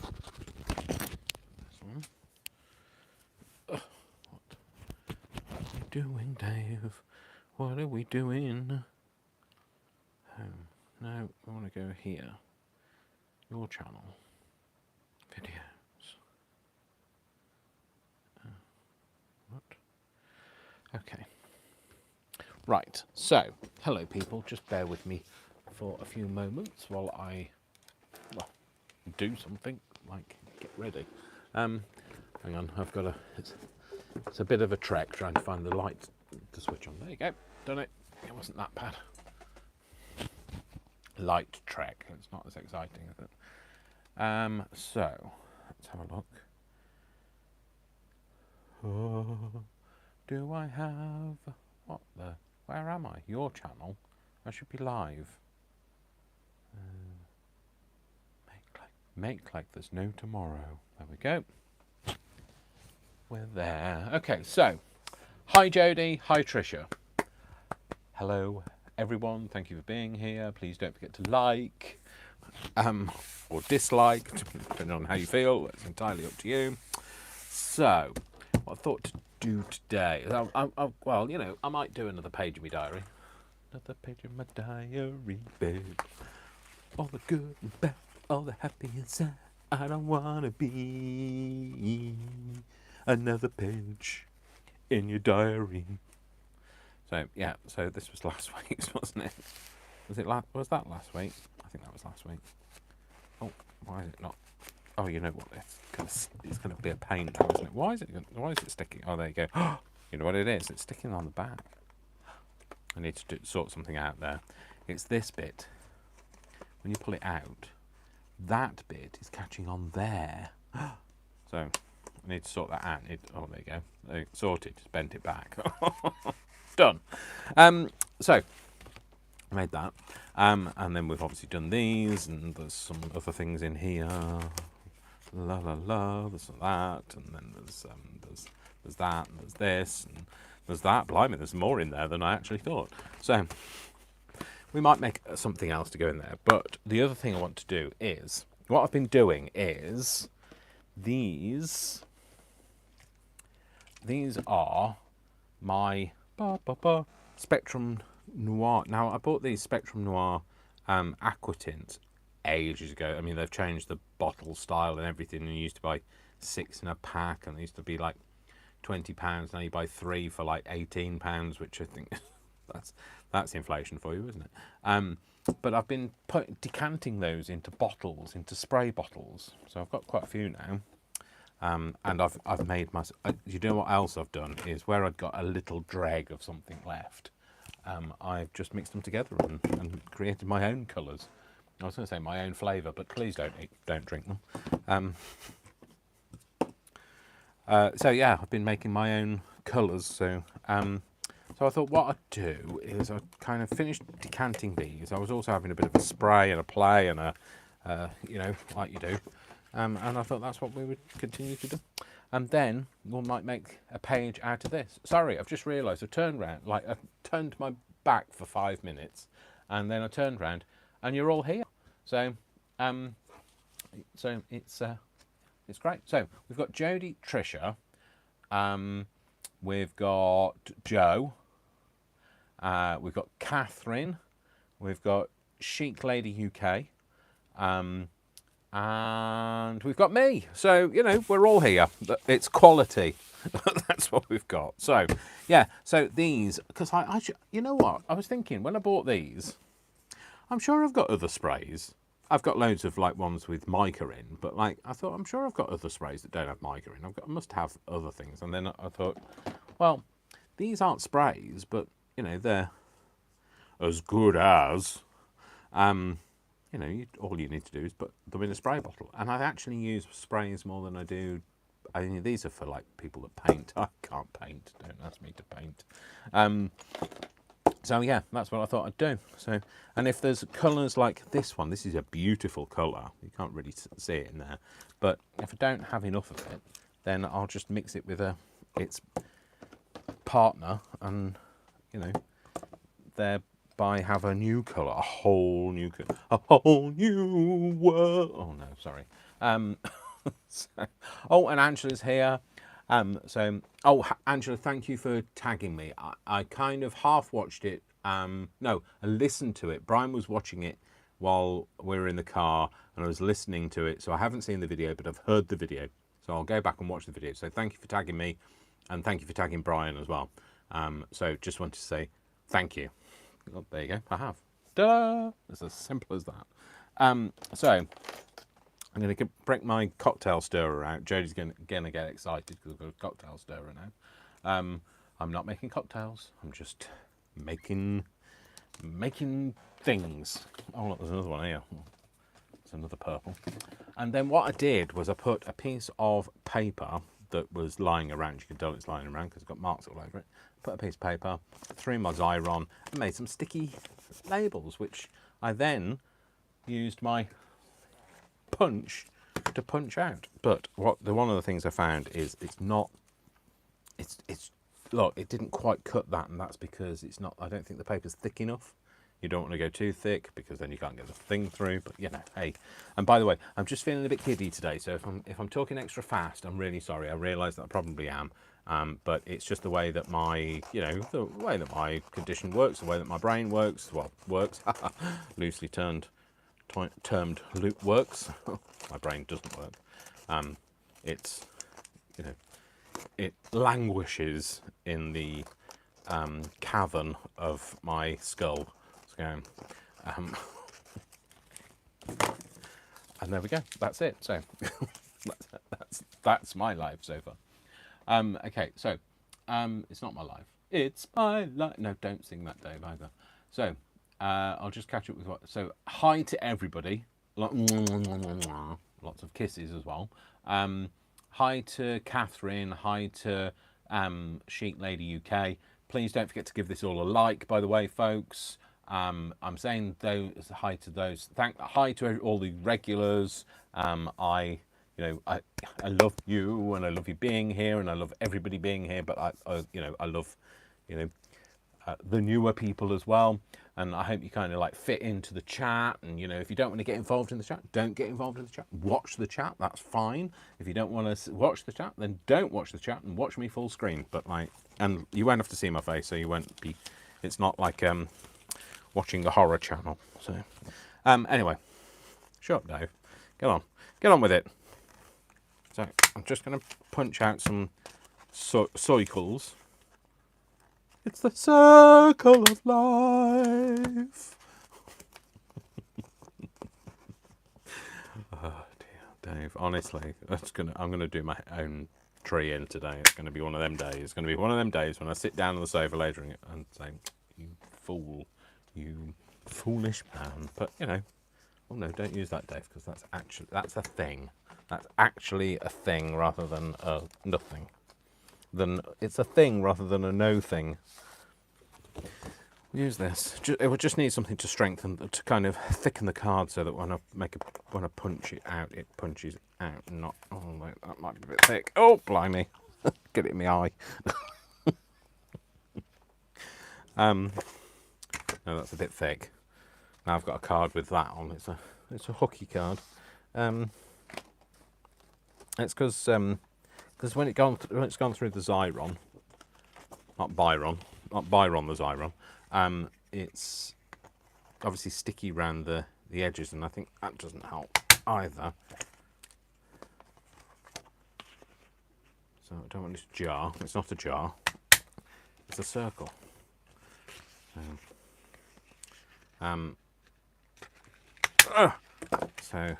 This one. What are we doing, Dave? What are we doing? Home. No, I want to go here. Your channel. Videos. What? Okay. Right, so, hello people, just bear with me for a few moments while I, well, do something, like get ready. Hang on, I've got it's a bit of a trek trying to find the light to switch on. There you go, done it. It wasn't that bad. Light trek, it's not as exciting, is it? So, let's have a look. Oh, do I have, what the, where am I? Your channel? I should be live. Make like there's no tomorrow. There we go. We're there. Okay, so, hi Jodie, hi Tricia. Hello everyone, thank you for being here. Please don't forget to like, or dislike, depending on how you feel. It's entirely up to you. So, what I thought to do today, well, you know, I might do another page in my diary. Another page in my diary, babe. All the good and bad, all the happy and sad. I don't want to be another page in your diary. So, yeah, so this was last week's, wasn't it? Was that last week? I think that was last week. Oh, why is it not? Oh, you know what? It's going to be a pain now, isn't it? Why is it sticking? Oh, there you go. You know what it is? It's sticking on the back. I need to sort something out there. It's this bit. When you pull it out, that bit is catching on there. So, I need to sort that out. Oh, there you go. Sorted. Just bent it back. Done. So, I made that. And then we've obviously done these, and there's some other things in here. La la la, there's that, and then there's that, and there's this, and there's that. Blimey, there's more in there than I actually thought. So, we might make something else to go in there. But the other thing I want to do is, what I've been doing is, these are my Spectrum Noir. Now, I bought these Spectrum Noir aqua tints ages ago. I mean, they've changed the bottle style and everything. And you used to buy 6 in a pack, and they used to be like £20. Now you buy 3 for like £18, which I think that's inflation for you, isn't it? But I've been decanting those into bottles, into spray bottles. So I've got quite a few now. And I've made my. You know what else I've done is where I'd got a little dreg of something left. I've just mixed them together and created my own colours. I was going to say my own flavour, but please don't drink them. So yeah, I've been making my own colours. So I thought what I'd do is I'd kind of finished decanting these. I was also having a bit of a spray and a play and you know, like you do. And I thought that's what we would continue to do. And then we might make a page out of this. Sorry, I've just realised I turned round, like I turned my back for 5 minutes, and then I turned round, and you're all here. So, it's great. So we've got Jodie, Tricia, we've got Joe, we've got Catherine, we've got Chic Lady UK, and we've got me. So, you know, we're all here. It's quality. That's what we've got. So, yeah. So these, because you know what? I was thinking when I bought these, I'm sure I've got other sprays. I've got loads of like ones with mica in, but like I thought, I'm sure I've got other sprays that don't have mica in. I must have other things. And then I thought, well, these aren't sprays, but you know, they're as good as. You know, all you need to do is put them in a spray bottle. And I actually use sprays more than I do. I mean, these are for like people that paint. I can't paint. Don't ask me to paint. So yeah, that's what I thought I'd do. So, and if there's colours like this one, this is a beautiful colour. You can't really see it in there. But if I don't have enough of it, then I'll just mix it with its partner, and you know, they're by have a new colour, a whole new colour, a whole new world. Oh no, sorry. So, oh, and Angela's here. Angela, thank you for tagging me. I kind of half watched it. No, I listened to it. Brian was watching it while we were in the car, and I was listening to it. So I haven't seen the video, but I've heard the video. So I'll go back and watch the video. So thank you for tagging me, and thank you for tagging Brian as well. So just wanted to say thank you. Oh, there you go. I have. Ta-da! It's as simple as that. So I'm going to break my cocktail stirrer out. Jodie's going to get excited because I've got a cocktail stirrer now. I'm not making cocktails. I'm just making things. Oh, look, there's another one here. It's another purple. And then what I did was I put a piece of paper that was lying around. You can tell it's lying around because it's got marks all over it. Put a piece of paper, threw my Xyron, and made some sticky labels, which I then used my punch to punch out. But one of the things I found is look, it didn't quite cut that, and that's because it's not. I don't think the paper's thick enough. You don't want to go too thick because then you can't get the thing through. But you know, hey. And by the way, I'm just feeling a bit giddy today, so if I'm talking extra fast, I'm really sorry. I realise that I probably am. But it's just the way that my condition works, the way that my brain works. Well, works, loosely termed works. My brain doesn't work. It's, it languishes in the cavern of my skull. So, and there we go. That's it. So that's my life so far. Okay, so it's not my life. It's my life. No, don't sing that, Dave, either. So I'll just catch up with what. So hi to everybody. Lots of kisses as well. Hi to Catherine. Hi to Chic Lady UK. Please don't forget to give this all a like, by the way, folks. I'm saying those hi to those. Hi to all the regulars. I love you, and I love you being here, and I love everybody being here. But I love, the newer people as well. And I hope you kind of like fit into the chat. And if you don't want to get involved in the chat, don't get involved in the chat. Watch the chat. That's fine. If you don't want to watch the chat, then don't watch the chat and watch me full screen. But and you won't have to see my face, so you won't be. It's not like watching a horror channel. So anyway, shut up, Dave. Get on with it. So I'm just going to punch out some cycles. It's the circle of life. Oh dear, Dave. Honestly, I'm gonna do my own tree in today. It's gonna be one of them days. It's gonna be one of them days when I sit down on the sofa later and say, "You fool, you foolish man." But oh no, don't use that, Dave, because that's a thing. That's actually a thing rather than a nothing. It's a thing rather than a no thing. Use this. It would just need something to strengthen, to kind of thicken the card, so that when I punch it out, it punches out. Not. Oh wait, that might be a bit thick. Oh blimey! Get it in my eye. No, that's a bit thick. Now I've got a card with that on. It's a hooky card. It's because when it's gone through the Xyron, not Byron the Xyron, it's obviously sticky around the edges, and I think that doesn't help either. So I don't want it to jar. It's not a jar. It's a circle. So,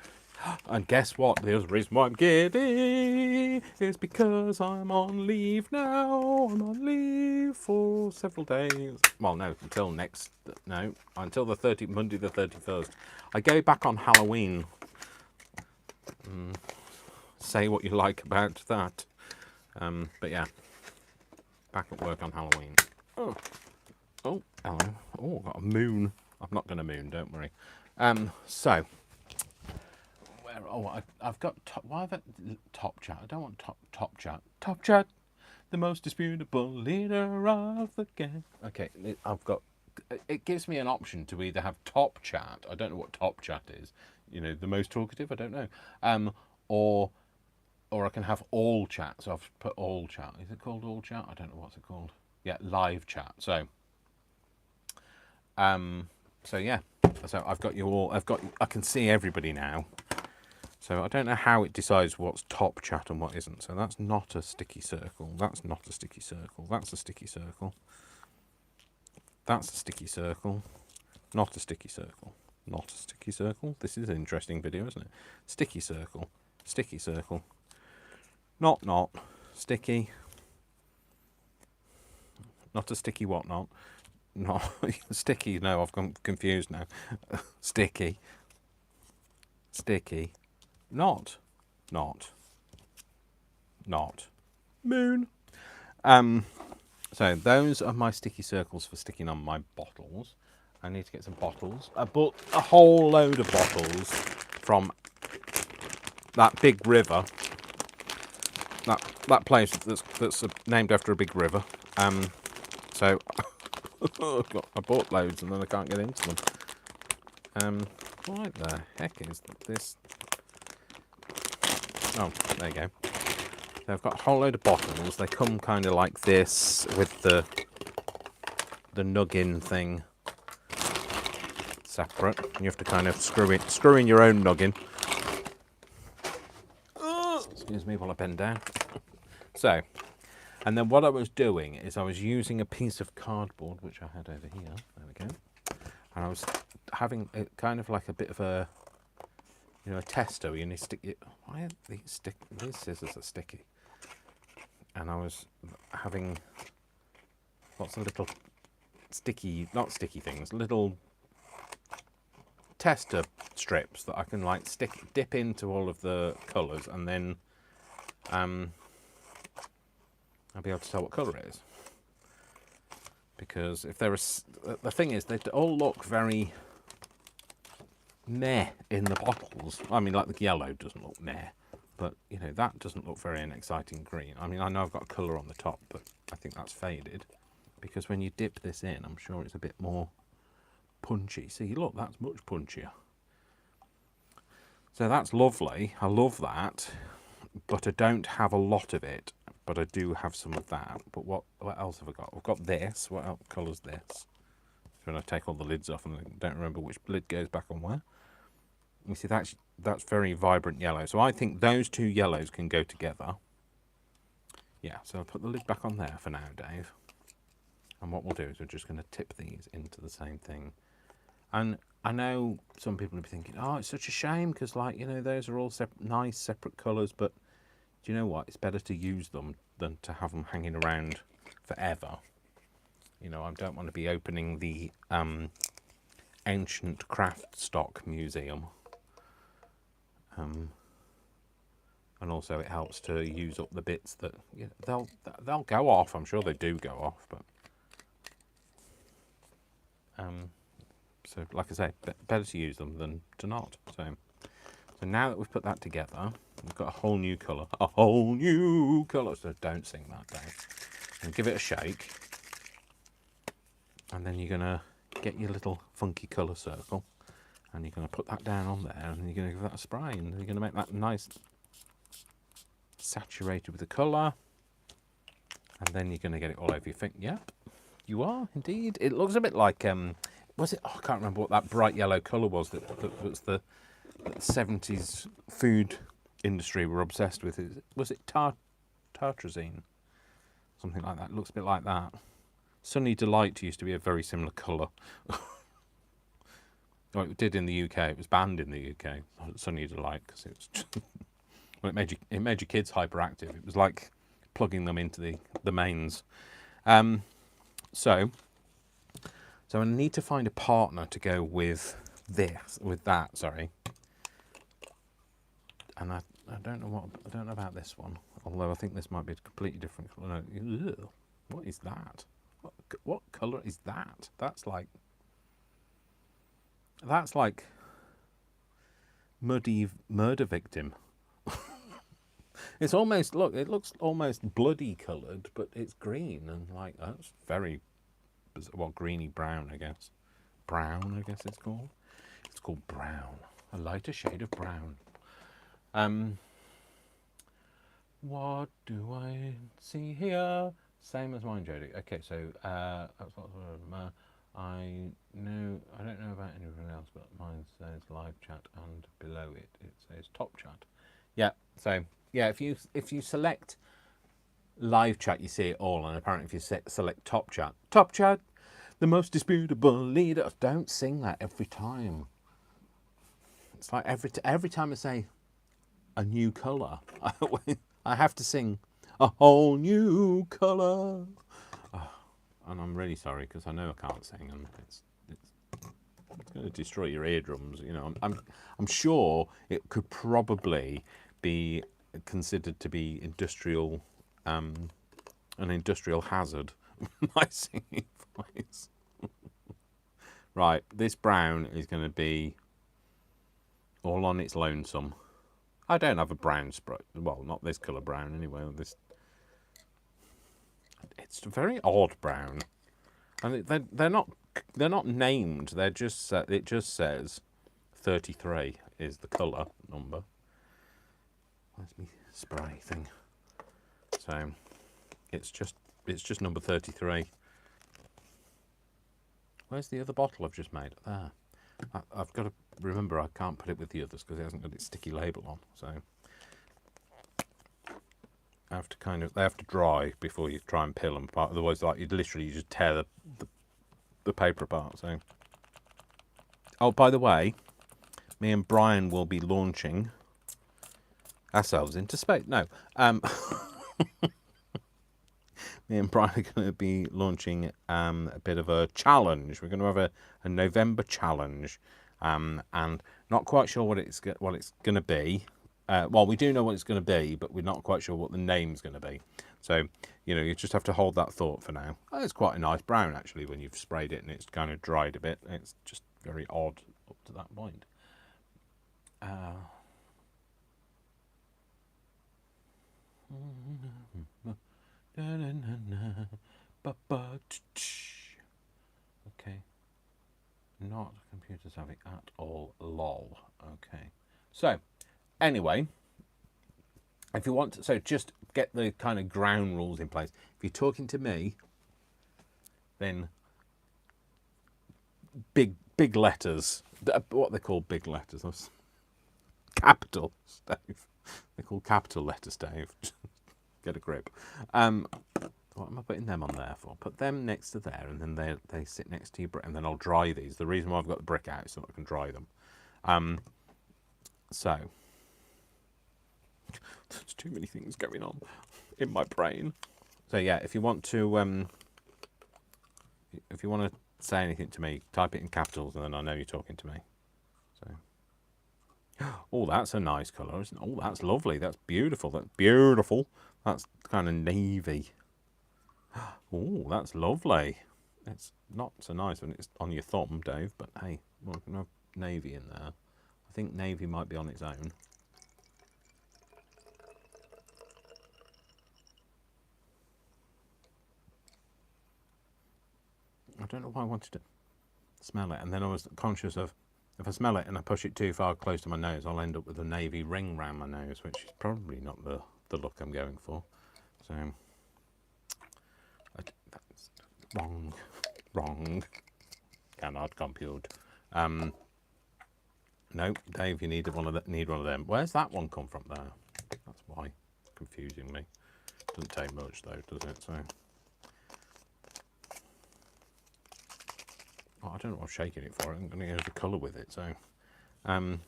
and guess what? The other reason why I'm giddy is because I'm on leave now. I'm on leave for several days. Well, no, until Monday the 31st. I go back on Halloween. Say what you like about that. But yeah, back at work on Halloween. Oh, hello. Oh, I've got a moon. I'm not going to moon, don't worry. So. I've got why have I top chat? I don't want top chat. Top chat, the most disputable leader of the game. Okay, I've got it gives me an option to either have top chat. I don't know what top chat is. You know, the most talkative. I don't know. Or I can have all chat. So I've put all chat. Is it called all chat? I don't know what's it called. Yeah, live chat. So yeah. So I've got you all. I can see everybody now. So I don't know how it decides what's top chat and what isn't. So that's not a sticky circle. That's not a sticky circle. That's a sticky circle. That's a sticky circle. Not a sticky circle. Not a sticky circle. This is an interesting video, isn't it? Sticky circle. Sticky circle. Not. Sticky. Not a sticky whatnot. Not sticky. No, I've gone confused now. Sticky. Sticky. Not. Moon. So those are my sticky circles for sticking on my bottles. I need to get some bottles. I bought a whole load of bottles from that big river. That place that's named after a big river. So I bought loads and then I can't get into them. What the heck is this? Oh, there you go. So I've got a whole load of bottles. They come kind of like this with the nuggin thing separate. You have to kind of screw in your own nuggin. Excuse me while I bend down. So, and then what I was doing is I was using a piece of cardboard, which I had over here. There we go. And I was having it kind of like a bit of a, you know, a tester where you need to stick it. Why are these scissors are sticky? And I was having lots of little sticky, not sticky things, little tester strips that I can like dip into all of the colours, and then I'll be able to tell what colour it is. Because if there is, the thing is, they all look very meh in the bottles. I mean, like the yellow doesn't look meh, but you know, that doesn't look very an exciting green. I mean, I know I've got a colour on the top, but I think that's faded, because when you dip this in, I'm sure it's a bit more punchy. See, look, that's much punchier. So that's lovely. I love that, but I don't have a lot of it. But I do have some of that. But what else have I got? I've got this. What else colour's this? So when I take all the lids off and I don't remember which lid goes back on where. You see, that's very vibrant yellow. So I think those two yellows can go together. Yeah, so I'll put the lid back on there for now, Dave. And what we'll do is we're just going to tip these into the same thing. And I know some people will be thinking, oh, it's such a shame because, like, you know, those are all nice separate colours. But do you know what? It's better to use them than to have them hanging around forever. You know, I don't want to be opening the Ancient Craft Stock Museum. And also it helps to use up the bits that, you know, they'll go off. I'm sure they do go off, but so like I say, better to use them than to not. So now that we've put that together, we've got a whole new colour. A whole new colour. So don't sing that, Dave. And give it a shake. And then you're going to get your little funky colour circle. And you're going to put that down on there. And you're going to give that a spray. And you're going to make that nice saturated with the colour. And then you're going to get it all over your finger. Yep, you are indeed. It looks a bit like... was it? Oh, I can't remember what that bright yellow colour was that was the 70s food industry were obsessed with. Was it tartrazine? Something like that. It looks a bit like that. Sunny Delight used to be a very similar colour. Well, it did in the UK. It was banned in the UK. Sunny Delight, because it was just well, it made your kids hyperactive. It was like plugging them into the mains. So I need to find a partner to go with that. Sorry. And I don't know about this one. Although I think this might be a completely different colour. No, what is that? What colour is that? That's like muddy murder victim. It's almost, look, it looks almost bloody coloured, but it's green, and like that's very well, greeny brown, I guess. Brown, I guess it's called. It's called brown. A lighter shade of brown. What do I see here? Same as mine, Jodie. Okay, so that's what I don't know about anyone else, but mine says live chat, and below it says top chat. Yeah. So yeah, if you select live chat, you see it all, and apparently if you select top chat, the most disputable leader. Don't sing that every time. It's like every time I say a new colour, I have to sing a whole new colour. Oh, and I'm really sorry because I know I can't sing, and it's going to destroy your eardrums. You know, I'm sure it could probably be considered to be industrial, an industrial hazard. My singing voice. Right, this brown is going to be all on its lonesome. I don't have a brown spray. Well, not this colour brown anyway. It's a very odd brown, and they're not named. They're just it just says 33 is the colour number. Where's my spray thing? So it's just number 33. Where's the other bottle I've just made? There. I've got to remember I can't put it with the others because it hasn't got its sticky label on. So I have to they have to dry before you try and peel them apart. Otherwise, like you'd literally just tear the paper apart. So, oh, by the way, me and Brian will be launching ourselves into space. No, me and Brian are going to be launching a bit of a challenge. We're going to have a November challenge, and not quite sure what it's going to be. Well, we do know what it's going to be, but we're not quite sure what the name's going to be. So, you know, you just have to hold that thought for now. Oh, it's quite a nice brown, actually, when you've sprayed it and it's kind of dried a bit. It's just very odd up to that point. Okay. Not computer savvy at all. Lol. Okay. So, anyway, if you want to, so just get the kind of ground rules in place. If you're talking to me, then big letters. What they call big letters. Capital, Dave. They're called capital letters, Dave. Get a grip. What am I putting them on there for? Put them next to there, and then they sit next to your brick, and then I'll dry these. The reason why I've got the brick out is so that I can dry them. So there's too many things going on in my brain. So yeah, if you want to say anything to me, type it in capitals, and then I know you're talking to me. So, oh, that's a nice colour, isn't it? Oh, that's lovely. That's beautiful. That's beautiful. That's kind of navy. Oh, that's lovely. It's not so nice when it's on your thumb, Dave, but hey, we're going to have navy in there. I think navy might be on its own. I don't know why I wanted to smell it, and then I was conscious of if I smell it and I push it too far close to my nose, I'll end up with a navy ring round my nose, which is probably not the look I'm going for. So that's wrong. Cannot compute. No, Dave, you need one of them. Where's that one come from there? That's why. It's confusing me. Doesn't take much though, does it? So. Oh, I don't know what I'm shaking it for. I'm going to go to colour with it. So, no,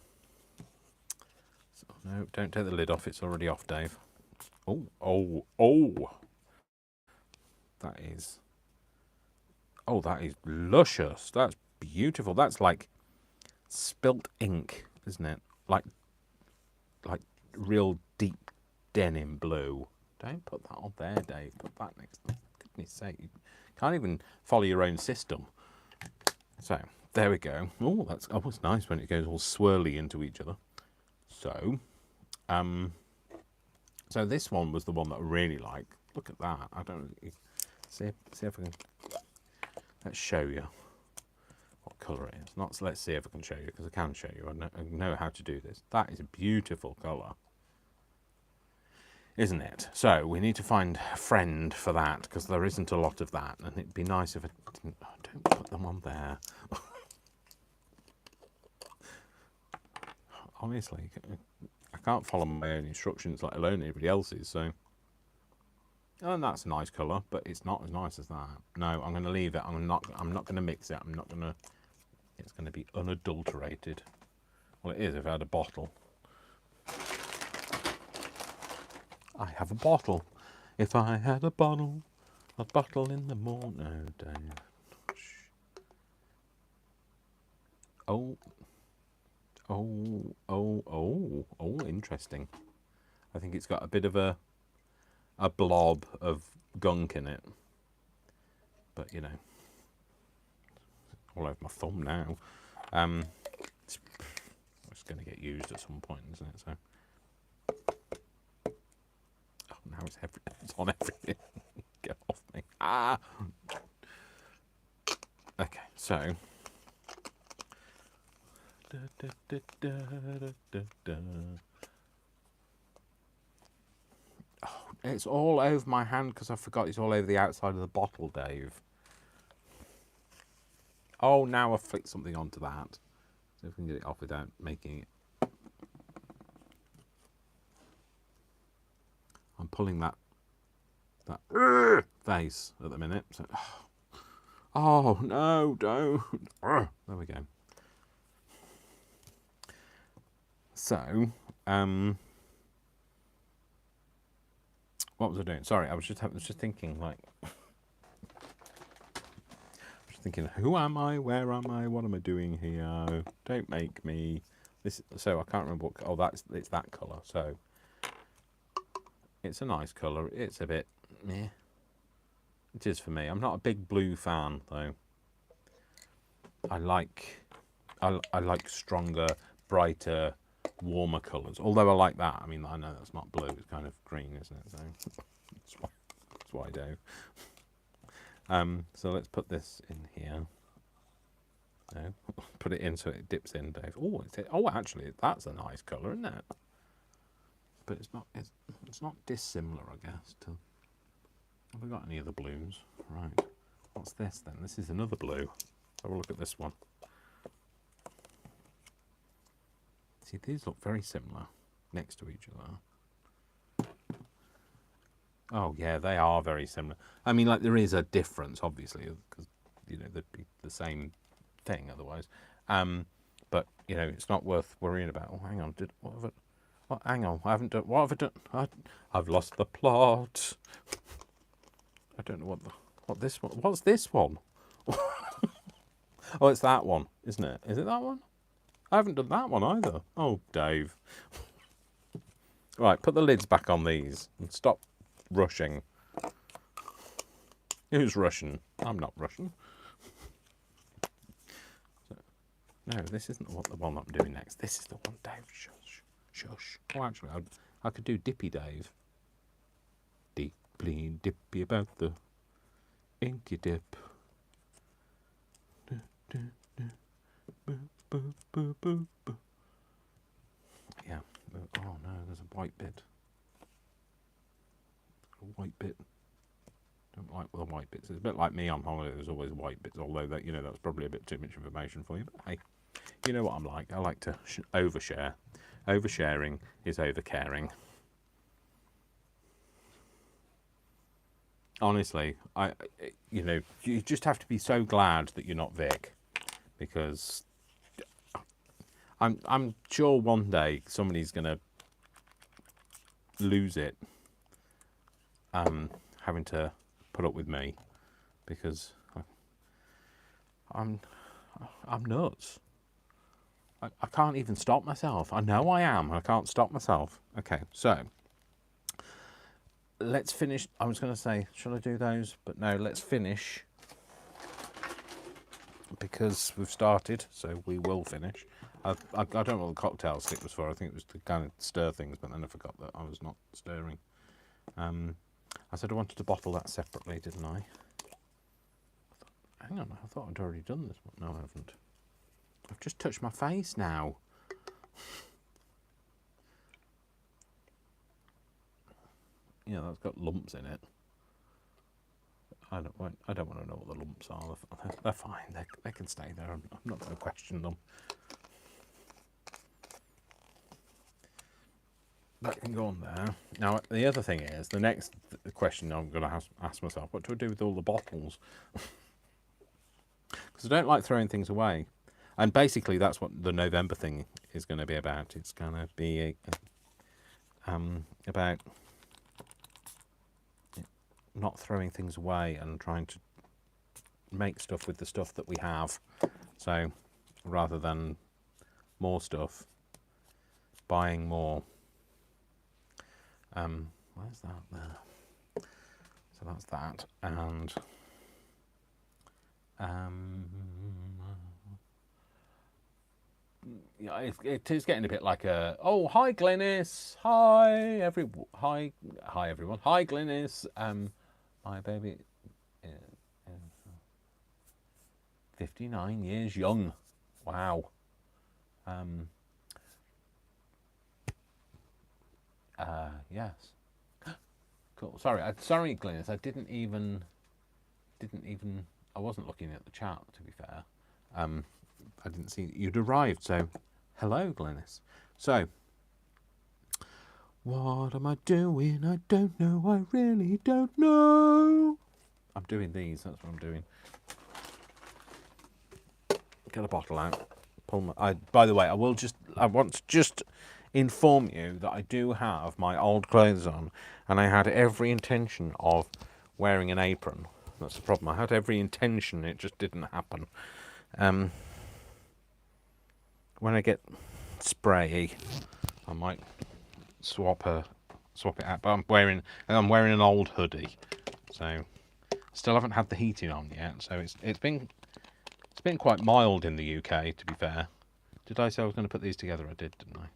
don't take the lid off. It's already off, Dave. Oh! That is luscious. That's beautiful. That's like spilt ink, isn't it? Like real deep denim blue. Don't put that on there, Dave. Put that next. For goodness sake, you can't even follow your own system. So there we go. Oh, it's nice when it goes all swirly into each other. So, so this one was the one that I really liked. Look at that. I don't see if I can. Let's show you what colour it is. Not, let's see if I can show you, because I can show you. I know how to do this. That is a beautiful colour, isn't it? So we need to find a friend for that, because there isn't a lot of that, and it'd be nice if I didn't. Oh, don't put them on there. Honestly, I can't follow my own instructions, let alone anybody else's. So, and that's a nice colour, but it's not as nice as that. No, I'm going to leave it. I'm not going to mix it. I'm not going to. It's going to be unadulterated. Well, it is if I had a bottle. I have a bottle. If I had a bottle in the morning. No, Dave. Oh, interesting. I think it's got a bit of a blob of gunk in it. But, you know, all over my thumb now. It's going to get used at some point, isn't it? So, oh, now it's on everything. Get off me. Ah! Okay, so... Oh, it's all over my hand because I forgot it's all over the outside of the bottle, Dave. Oh, now I've flicked something onto that. So if we can get it off without making it. I'm pulling that face at the minute. So, oh, no, don't. There we go. So, what was I doing? Sorry, I was just thinking, like, who am I? Where am I? What am I doing here? Don't make me. This. So I can't remember what. Oh, it's that colour. So it's a nice colour. It's a bit meh. It is for me. I'm not a big blue fan though. I like stronger, brighter, warmer colours. Although I like that. I mean, I know that's not blue. It's kind of green, isn't it? So that's why I do. So let's put this in here. No, put it in so it dips in, Dave. Oh, actually, that's a nice colour, isn't it? But it's not. It's not dissimilar, I guess. To have we got any other blues? Right. What's this then? This is another blue. Have a look at this one. See, these look very similar next to each other. Oh, yeah, they are very similar. I mean, like, there is a difference, obviously, because, you know, they'd be the same thing otherwise. But, you know, it's not worth worrying about. Oh, hang on. Hang on. I haven't done... What have I done? I've lost the plot. I don't know what this one... What's this one? Oh, it's that one, isn't it? Is it that one? I haven't done that one either. Oh, Dave. Right, put the lids back on these and stop rushing. Who's rushing? I'm not rushing. No, this isn't the one I'm doing next. This is the one, Dave. Shush. Shush. Oh, actually, I could do Dippy Dave. Deeply dippy about the inky dip. Yeah. Oh, no, there's a white bit. White bit. Don't like the white bits. It's a bit like me on holiday. There's always white bits, although that, you know, that's probably a bit too much information for you. But hey, you know what I'm like. I like to overshare. Oversharing is overcaring. Honestly, you know, you just have to be so glad that you're not Vic, because I'm sure one day somebody's gonna lose it, having to put up with me, because I'm nuts. I can't even stop myself. I know I am. I can't stop myself. Okay, so let's finish. I was going to say, shall I do those? But no, let's finish, because we've started, so we will finish. I don't know what the cocktail stick was for. I think it was to kind of stir things, but then I forgot that I was not stirring. I said I wanted to bottle that separately, didn't I? Hang on, I thought I'd already done this one. No, I haven't. I've just touched my face now. Yeah, that's got lumps in it. I don't want to know what the lumps are. They're fine. They can stay there. I'm not going to question them. That can go on there. Now, the other thing is, the next question I'm going to ask myself, what do I do with all the bottles? Because I don't like throwing things away. And basically, that's what the November thing is going to be about. It's going to be about not throwing things away and trying to make stuff with the stuff that we have. So, rather than more stuff, buying more. Where's that there? So that's that, and yeah, it is getting a bit like a hi Glynis, hi everyone, hi Glynis, my baby, 59 years young, wow, yes. Cool. Sorry, Glynis. I didn't even. I wasn't looking at the chat, to be fair. I didn't see that you'd arrived. So, hello, Glynis. So, what am I doing? I don't know. I really don't know. I'm doing these. That's what I'm doing. Get a bottle out. Pull my. By the way, I want to just inform you that I do have my old clothes on, and I had every intention of wearing an apron. That's the problem. I had every intention, it just didn't happen. When I get sprayy, I might swap it out. But I'm wearing an old hoodie, so still haven't had the heating on yet. So it's been quite mild in the UK, to be fair. Did I say I was going to put these together? I did, didn't I?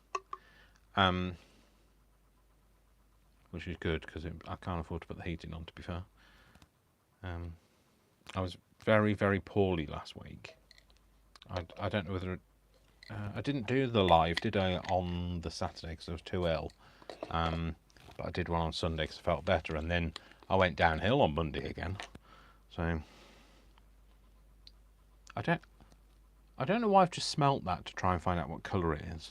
Which is good because I can't afford to put the heating on, to be fair. I was very, very poorly last week. I don't know whether I didn't do the live, did I, on the Saturday because I was too ill. But I did one on Sunday because I felt better, and then I went downhill on Monday again. So I don't know why I've just smelt that to try and find out what colour it is.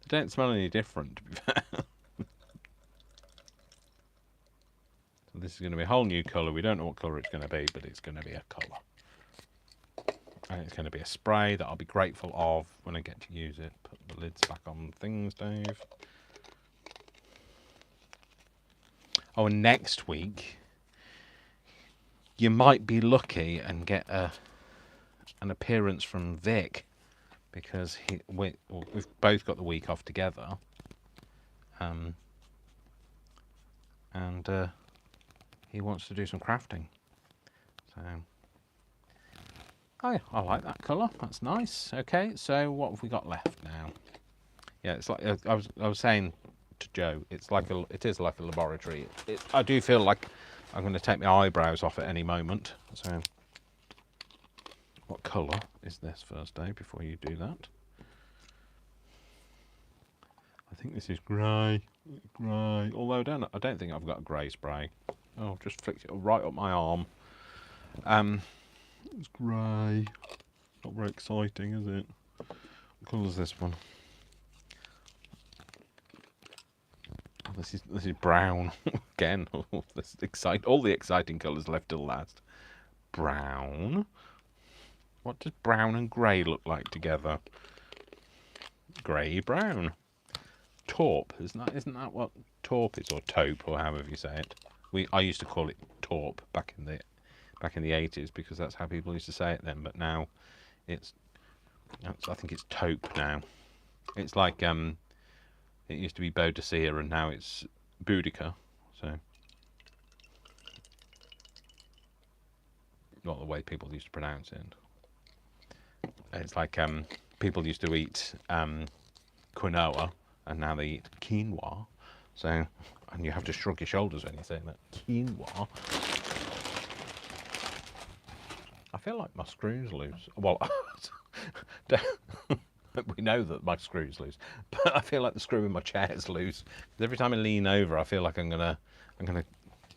They don't smell any different, to be fair. So this is going to be a whole new colour. We don't know what colour it's going to be, but it's going to be a colour. And it's going to be a spray that I'll be grateful of when I get to use it. Put the lids back on things, Dave. Oh, and next week, you might be lucky and get an appearance from Vic. Because we've both got the week off together, and he wants to do some crafting. So, I like that colour. That's nice. Okay, so what have we got left now? Yeah, it's like I was saying to Joe. It is like a laboratory. I do feel like I'm going to take my eyebrows off at any moment. So. What colour is this first, Dave, before you do that? I think this is grey. Grey. Although I don't think I've got a grey spray. Oh, I've just flicked it right up my arm. It's grey. Not very exciting, is it? What colour is this one? Oh, this is brown. Again, all the exciting colours left till last. Brown. What does brown and grey look like together? Grey-brown. Taupe, isn't that what taupe is, or taupe, or however you say it? I used to call it taupe back in the 80s because that's how people used to say it then. But now I think it's taupe now. It's like it used to be Boadicea and now it's Boudica. So not the way people used to pronounce it. It's like people used to eat quinoa, and now they eat quinoa. So, and you have to shrug your shoulders when you say that. Quinoa. feel like my screw's loose. Well, we know that my screw's loose, but I feel like the screw in my chair is loose. Every time I lean over, I feel like I'm gonna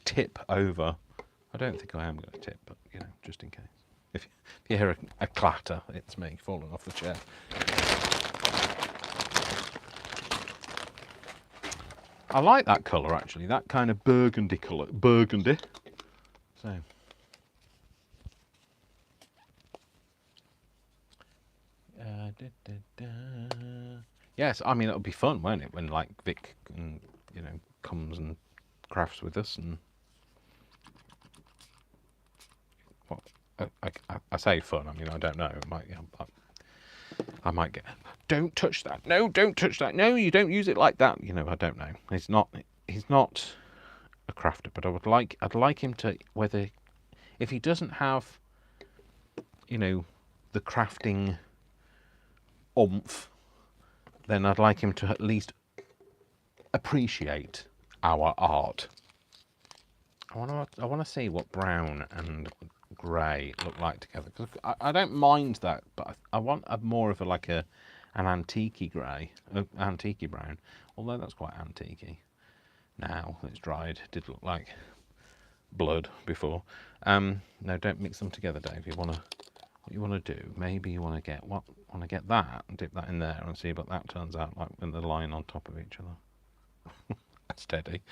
tip over. I don't think I am gonna tip, but you know, just in case. If you hear a clatter, it's me falling off the chair. I like that colour actually, that kind of burgundy colour. Burgundy. So. Yes, I mean it'll be fun, won't it? When like Vic, you know, comes and crafts with us and. Well, I say fun. I mean I don't know. It might, you know, I might get. Don't touch that. No, don't touch that. No, you don't use it like that. You know, I don't know. He's not a crafter, but I'd like him to, whether if he doesn't have, you know, the crafting oomph, then I'd like him to at least appreciate our art. I want to see what brown and grey look like together, because I don't mind that, but I want more of an antique grey, antique brown. Although that's quite antique now. It's dried. It did look like blood before. No, don't mix them together, Dave. What you want to do? Maybe you want to get that and dip that in there and see what that turns out like when they're lying on top of each other. Steady.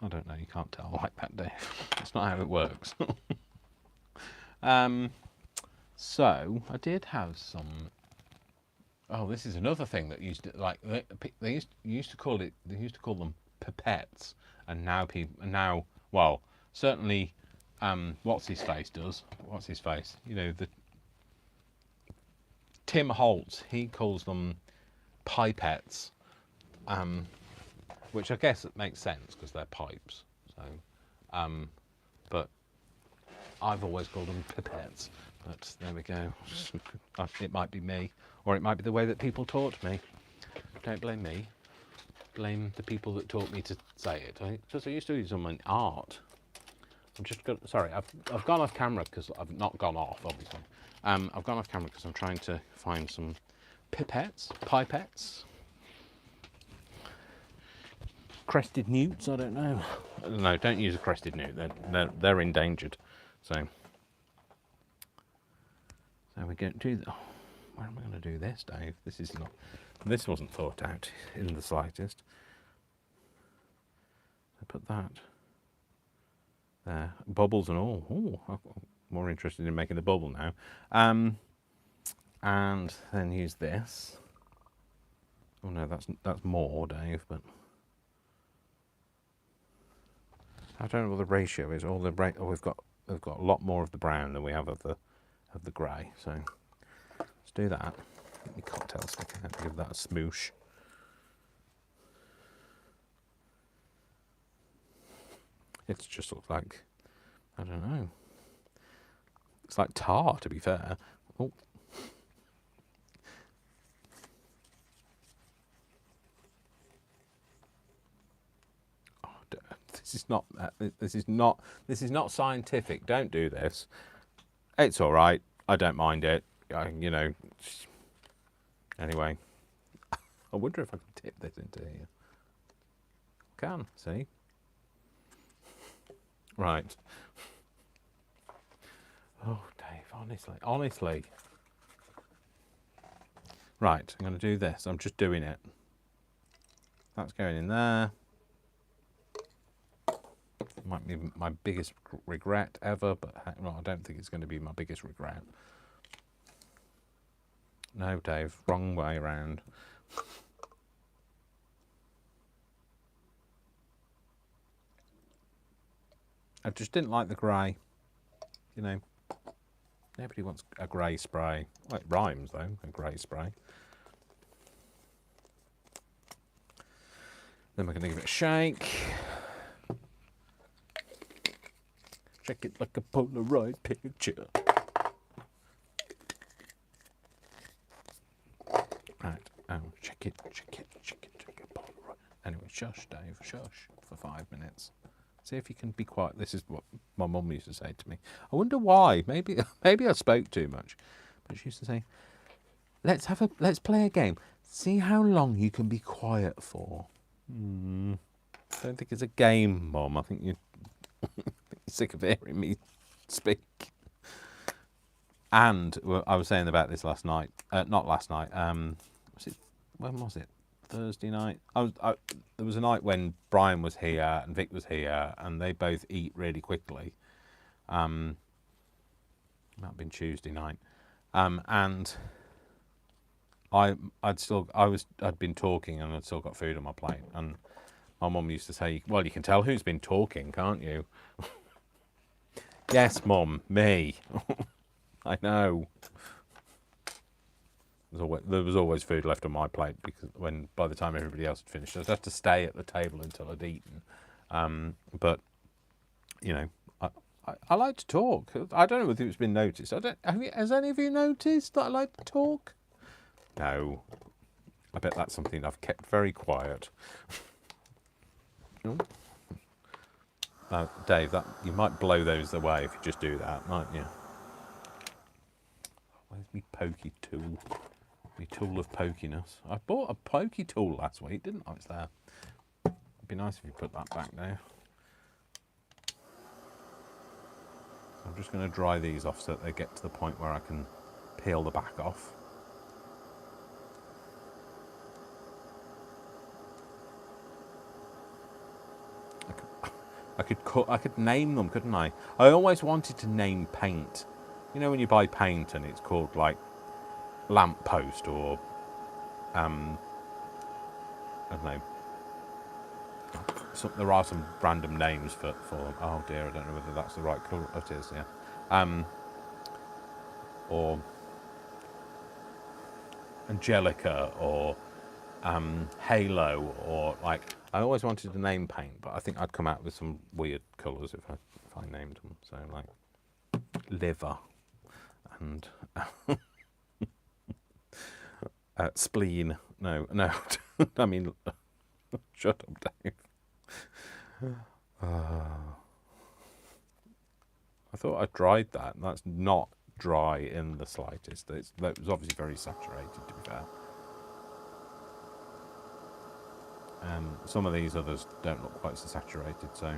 I don't know, you can't tell like that, Dave. That's not how it works. So I did have some. Oh, this is another thing that used to like they used to call them pipettes, and now well certainly what's his face does. What's his face? You know, the Tim Holtz. He calls them pipettes. Which I guess it makes sense because they're pipes. So, but I've always called them pipettes. But there we go. It might be me, or it might be the way that people taught me. Don't blame me. Blame the people that taught me to say it. Because I used to do some in art. Sorry, I've gone off camera because I've not gone off, obviously. I've gone off camera because I'm trying to find some pipettes. Crested newts, I don't know. No, don't use a crested newt. They're endangered. So we go do. Oh, where am I going to do this, Dave? This wasn't thought out in the slightest. I put that there, bubbles and all. Oh, I'm more interested in making the bubble now. And then use this. Oh no, that's more, Dave, but. I don't know what the ratio is. We've got a lot more of the brown than we have of the grey. So let's do that. Get my cocktail stick out, give that a smoosh. It just looks like, I don't know. It's like tar, to be fair. Oh. This is not scientific. Don't do this. It's all right. I don't mind it. You know. Anyway, I wonder if I can tip this into here. Can see. Right. Oh, Dave. Honestly. Right. I'm going to do this. I'm just doing it. That's going in there. Might be my biggest regret ever, but well, I don't think it's going to be my biggest regret. No, Dave, wrong way around. I just didn't like the grey. You know, nobody wants a grey spray. Well, it rhymes though, a grey spray. Then we're going to give it a shake. Check it like a Polaroid picture. Right, check it, Polaroid. Anyway, shush, Dave, shush for 5 minutes. See if you can be quiet. This is what my mum used to say to me. I wonder why. Maybe I spoke too much. But she used to say, let's play a game. See how long you can be quiet for. I don't think it's a game, Mum. I think you're sick of hearing me speak. And I was saying about this last night. Not last night. When was it? Thursday night. There was a night when Brian was here and Vic was here, and they both eat really quickly. Might have been Tuesday night, and I'd been talking and I'd still got food on my plate, and my mum used to say, "Well, you can tell who's been talking, can't you?" Yes, Mum, me. I know. There was always food left on my plate because by the time everybody else had finished, I'd have to stay at the table until I'd eaten. But you know, I like to talk. I don't know whether it's been noticed. Has any of you noticed that I like to talk? No. I bet that's something I've kept very quiet. Dave, you might blow those away if you just do that, mightn't you? Where's my pokey tool? My tool of pokiness. I bought a pokey tool last week, didn't I? It's there. It'd be nice if you put that back now. I'm just going to dry these off so that they get to the point where I can peel the back off. I could name them, couldn't I? I always wanted to name paint. You know when you buy paint and it's called like lamppost or I don't know. There are some random names for oh dear, I don't know whether that's the right colour. Oh, it is, yeah. Or Angelica or Halo, or like I always wanted to name paint, but I think I'd come out with some weird colours if I named them. So like liver and spleen. No. I mean, shut up, Dave. I thought I dried that. That's not dry in the slightest. That was obviously very saturated, to be fair. Some of these others don't look quite so saturated, so.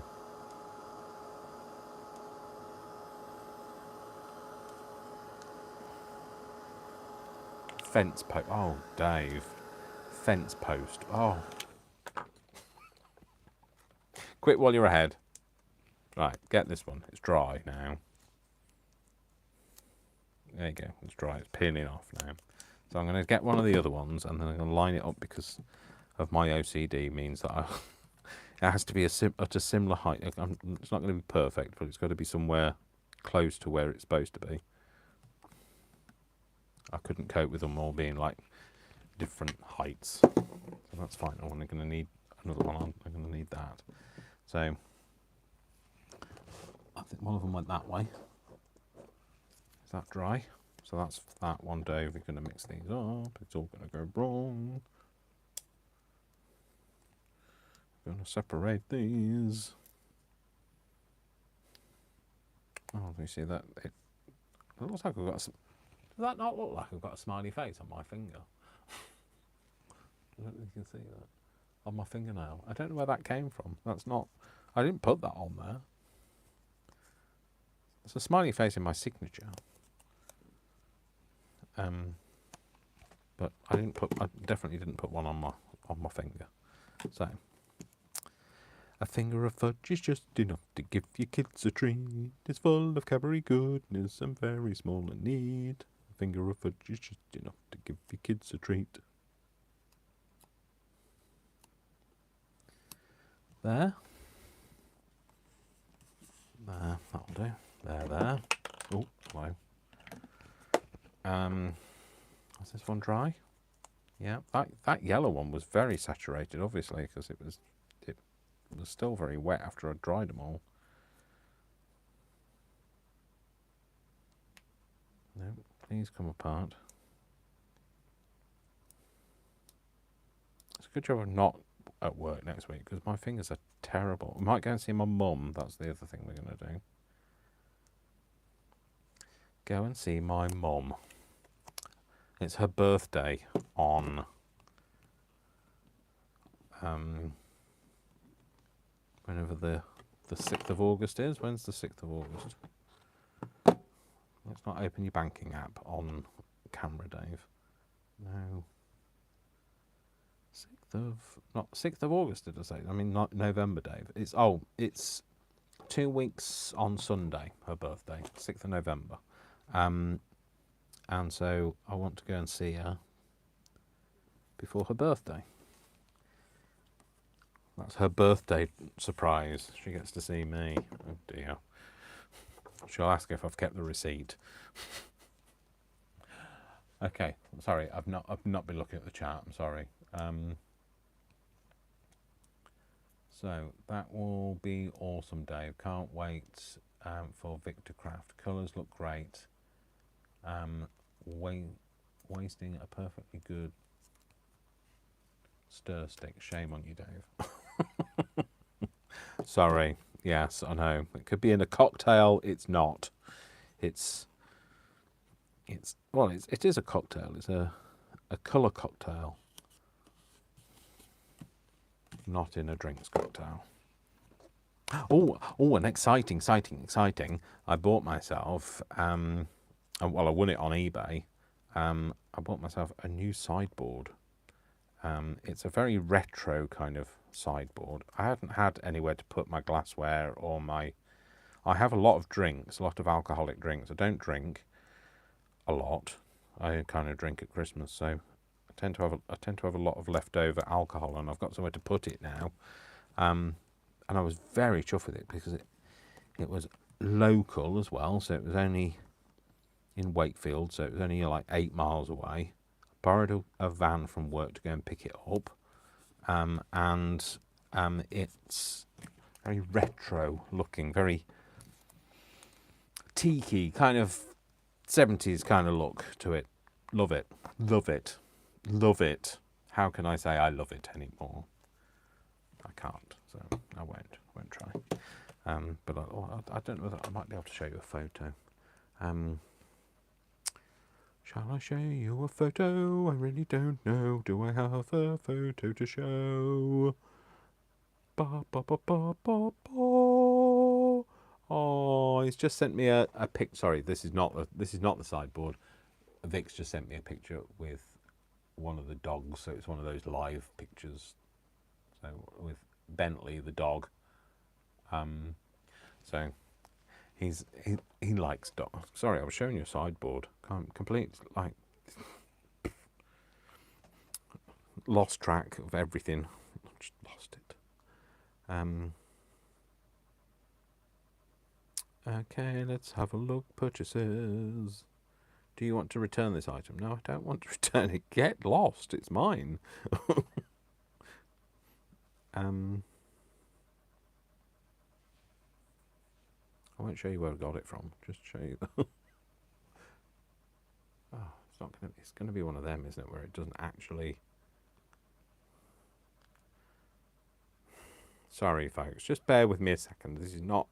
Fence post. Oh, Dave. Fence post. Oh. Quit while you're ahead. Right, get this one. It's dry now. There you go. It's dry. It's peeling off now. So I'm going to get one of the other ones and then I'm going to line it up because of my OCD means that it has to be at a similar height. It's not going to be perfect, but it's got to be somewhere close to where it's supposed to be. I couldn't cope with them all being like different heights. So that's fine. I'm going to need another one. I'm going to need that. So I think one of them went that way. Is that dry? So that's that one, Dave. We're going to mix these up. It's all going to go wrong. Going to separate these. Oh, let me see that. It looks like I've got. Does that not look like I've got a smiley face on my finger? I don't know if you can see that on my fingernail. I don't know where that came from. That's not. I didn't put that on there. It's a smiley face in my signature. But I definitely didn't put one on my finger. So. A finger of fudge is just enough to give your kids a treat. It's full of Cadbury goodness and very small and neat. A finger of fudge is just enough to give your kids a treat. There. There, that'll do. There. Oh, hello. Is this one dry? Yeah, that yellow one was very saturated, obviously, because it was still very wet after I dried them all. No, these come apart. It's a good job of not at work next week because my fingers are terrible. I might go and see my mum. That's the other thing we're going to do. Go and see my mum. It's her birthday on whenever the 6th of August is. When's the 6th of August? Let's not open your banking app on camera, Dave. No. 6th of August, did I say? I mean, not November, Dave. It's 2 weeks on Sunday, her birthday, 6th of November. And so I want to go and see her before her birthday. That's her birthday surprise. She gets to see me. Oh dear. She'll ask if I've kept the receipt. Okay, sorry, I've not been looking at the chat. I'm sorry. So that will be awesome, Dave. Can't wait for Victor Craft. Colours look great. Wasting a perfectly good stir stick. Shame on you, Dave. Sorry. Yes, I know. It could be in a cocktail. It's not. It is a cocktail. It's a colour cocktail. Not in a drinks cocktail. Oh, and exciting. I bought myself, I won it on eBay. I bought myself a new sideboard. It's a very retro kind of sideboard. I haven't had anywhere to put my glassware or I have a lot of drinks, a lot of alcoholic drinks. I don't drink a lot. I kind of drink at Christmas, so I tend to have a lot of leftover alcohol, and I've got somewhere to put it now. And I was very chuffed with it because it was local as well, so it was only in Wakefield, so it was only like 8 miles away. I borrowed a van from work to go and pick it up, and it's very retro looking, very tiki kind of 70s kind of look to it. Love it. How can I say I love it anymore? I can't, so I won't try. But I don't know that I might be able to show you a photo. Shall I show you a photo? I really don't know. Do I have a photo to show? Ba ba ba ba ba ba. Oh, he's just sent me a pic. Sorry, this is not the sideboard. Vic's just sent me a picture with one of the dogs, so it's one of those live pictures. So with Bentley the dog. So he likes dogs. Sorry, I was showing you a sideboard. Complete like lost track of everything. Just lost it. Okay, let's have a look. Purchases. Do you want to return this item? No, I don't want to return it. Get lost. It's mine. I won't show you where I got it from. Just show you. Oh, it's gonna be one of them, isn't it? Where it doesn't actually. Sorry, folks. Just bear with me a second. This is not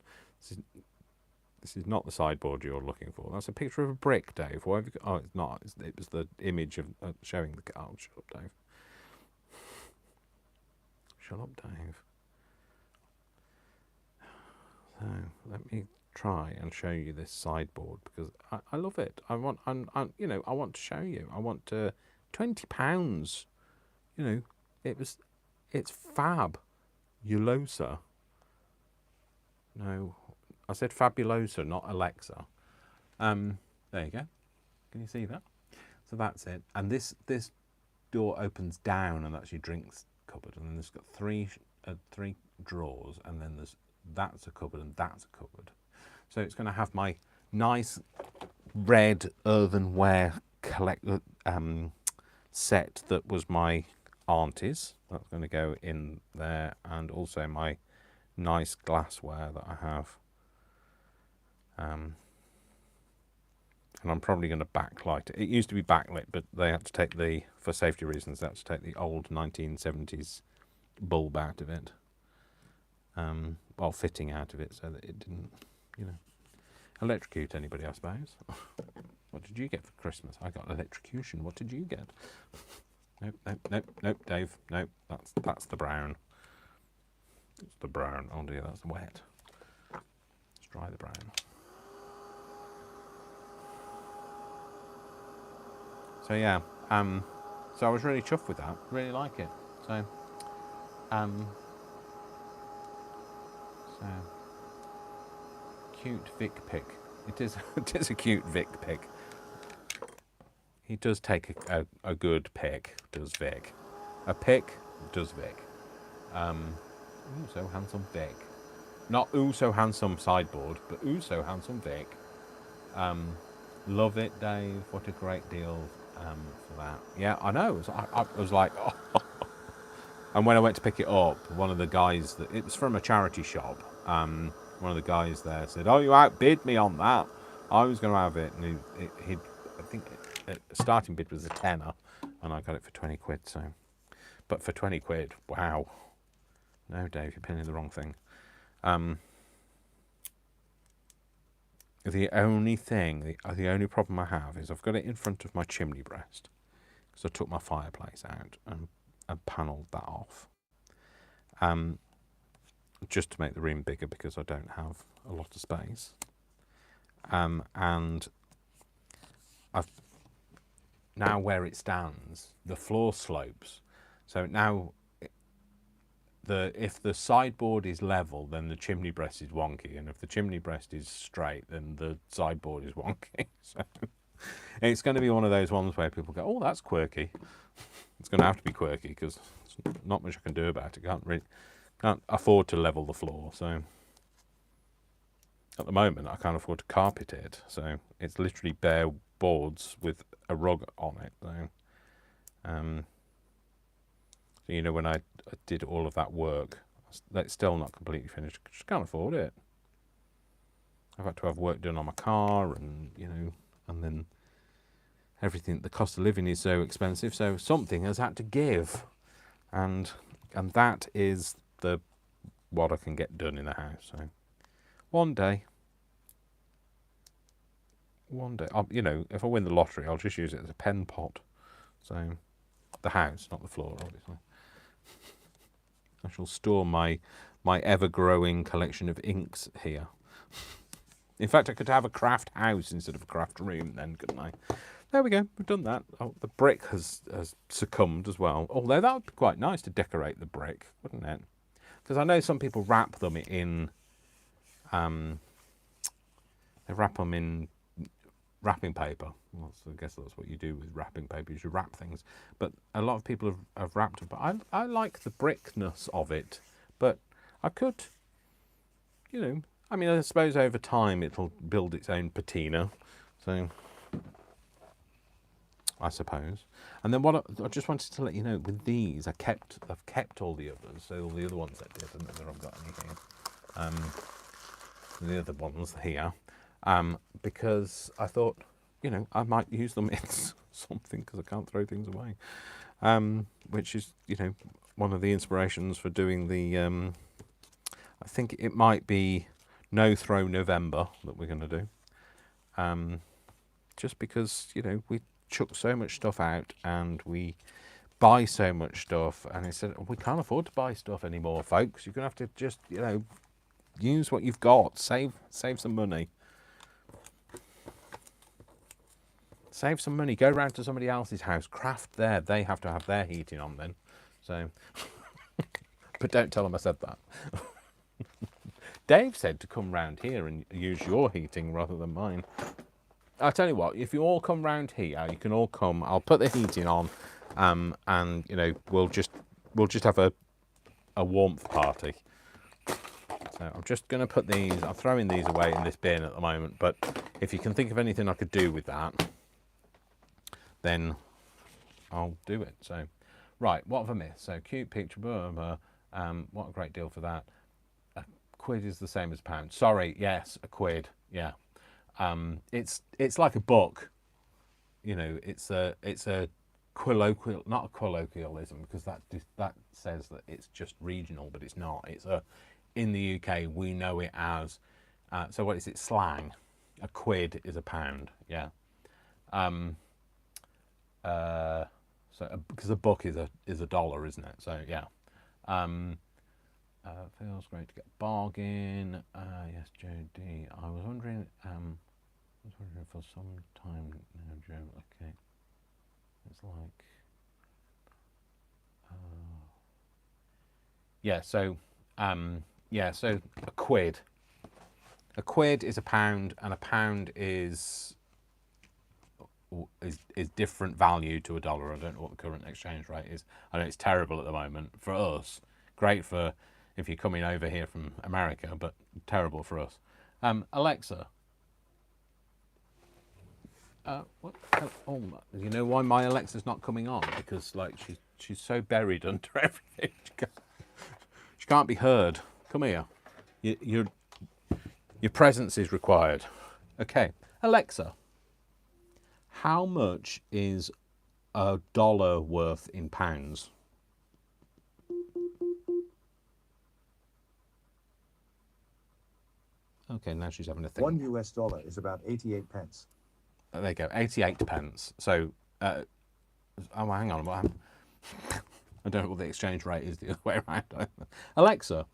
the sideboard you're looking for. That's a picture of a brick, Dave. Why have you got? Oh, it's not. It was the image of showing the. Oh, shut up, Dave. Shut up, Dave. So let me try and show you this sideboard because I love it. I want to show you. I want £20. It's fab. Ulosa. No, I said fabulosa, not Alexa. There you go. Can you see that? So that's it. And this door opens down, and that's your drinks cupboard. And then there's got three drawers, and then that's a cupboard and that's a cupboard. So it's going to have my nice red earthenware set that was my auntie's. That's going to go in there, and also my nice glassware that I have. And I'm probably going to backlight it. It used to be backlit, but they had to take for safety reasons, they had to take the old 1970s bulb out of it. Well, fitting out of it so that it didn't, electrocute anybody, I suppose. What did you get for Christmas? I got electrocution. What did you get? Nope, Dave. Nope, that's the brown. It's the brown. Oh dear, that's wet. Let's dry the brown. So yeah, so I was really chuffed with that. Really like it. So cute Vic pic. It is a cute Vic pic. He does take a good pic, does Vic. A pic, does Vic. Ooh, so handsome Vic. Not ooh so handsome sideboard, but ooh so handsome Vic. Love it, Dave. What a great deal for that. Yeah, I know. I was like, oh. And when I went to pick it up, one of the guys, it was from a charity shop. One of the guys there said, "Oh, you outbid me on that. I was going to have it." And I think the starting bid was a tenner, and I got it for 20 quid. So, but for 20 quid, wow. No, Dave, you're pinning the wrong thing. The only problem I have is I've got it in front of my chimney breast because I took my fireplace out and panelled that off. Just to make the room bigger because I don't have a lot of space. And I've now where it stands, the floor slopes. So now if the sideboard is level, then the chimney breast is wonky, and if the chimney breast is straight, then the sideboard is wonky. So it's going to be one of those ones where people go, "Oh, that's quirky." It's going to have to be quirky because there's not much I can do about it. Can't afford to level the floor. So at the moment, I can't afford to carpet it. So it's literally bare boards with a rug on it. So, when I did all of that work, that's still not completely finished. I just can't afford it. I've had to have work done on my car, and and then everything. The cost of living is so expensive, so something has had to give, and that is what I can get done in the house. So one day, if I win the lottery, I'll just use it as a pen pot. So the house, not the floor, obviously. I shall store my ever-growing collection of inks here. In fact, I could have a craft house instead of a craft room then, couldn't I? There we go, we've done that. Oh, the brick has succumbed as well. Although that would be quite nice to decorate the brick, wouldn't it? Because I know some people wrap them in... they wrap them in wrapping paper. Well, so I guess that's what you do with wrapping paper, is you wrap things. But a lot of people have wrapped them. But I like the brickness of it. But I could, I suppose over time it'll build its own patina. So, I suppose. And then what I just wanted to let you know, with these, I've kept all the others. So all the other ones I did, I don't know if I've got anything. The other ones here. Because I thought, I might use them in something because I can't throw things away. Which is, one of the inspirations for doing the, I think it might be No Throw November that we're going to do. Just because, we chuck so much stuff out and we buy so much stuff, and it said, we can't afford to buy stuff anymore, folks. You're going to have to just, use what you've got. Save some money. Save some money. Go round to somebody else's house. Craft there. They have to have their heating on then. So, but don't tell them I said that. Dave said to come round here and use your heating rather than mine. I'll tell you what. If you all come round here, you can all come. I'll put the heating on, and we'll just have a warmth party. So I'm just going to put these. I'm throwing these away in this bin at the moment. But if you can think of anything I could do with that, then I'll do it. So, right, what have I missed? So, cute picture, what a great deal for that. A quid is the same as a pound. Sorry, yes, a quid, yeah. It's like a book, it's a colloquial, not a colloquialism, because that says that it's just regional, but it's not. It's in the UK we know it as. So what is it? Slang. A quid is a pound. Yeah. Because a buck is a dollar, isn't it? So yeah. Feels great to get a bargain. Yes, Jody. I was wondering for some time now, Joe. Okay. It's like. Yeah. So. Yeah. So a quid. A quid is a pound, and a pound is different value to a dollar. I don't know what the current exchange rate is. I know it's terrible at the moment for us. Great for if you're coming over here from America, but terrible for us. Alexa. What? Oh, you know why my Alexa's not coming on? Because like she's so buried under everything. She can't be heard. Come here. Your presence is required. Okay, Alexa. How much is a dollar worth in pounds? Okay, now she's having a think. $1 is about 88 pence. There you go, 88 pence. So, oh, hang on. I don't know what the exchange rate is the other way around. Alexa,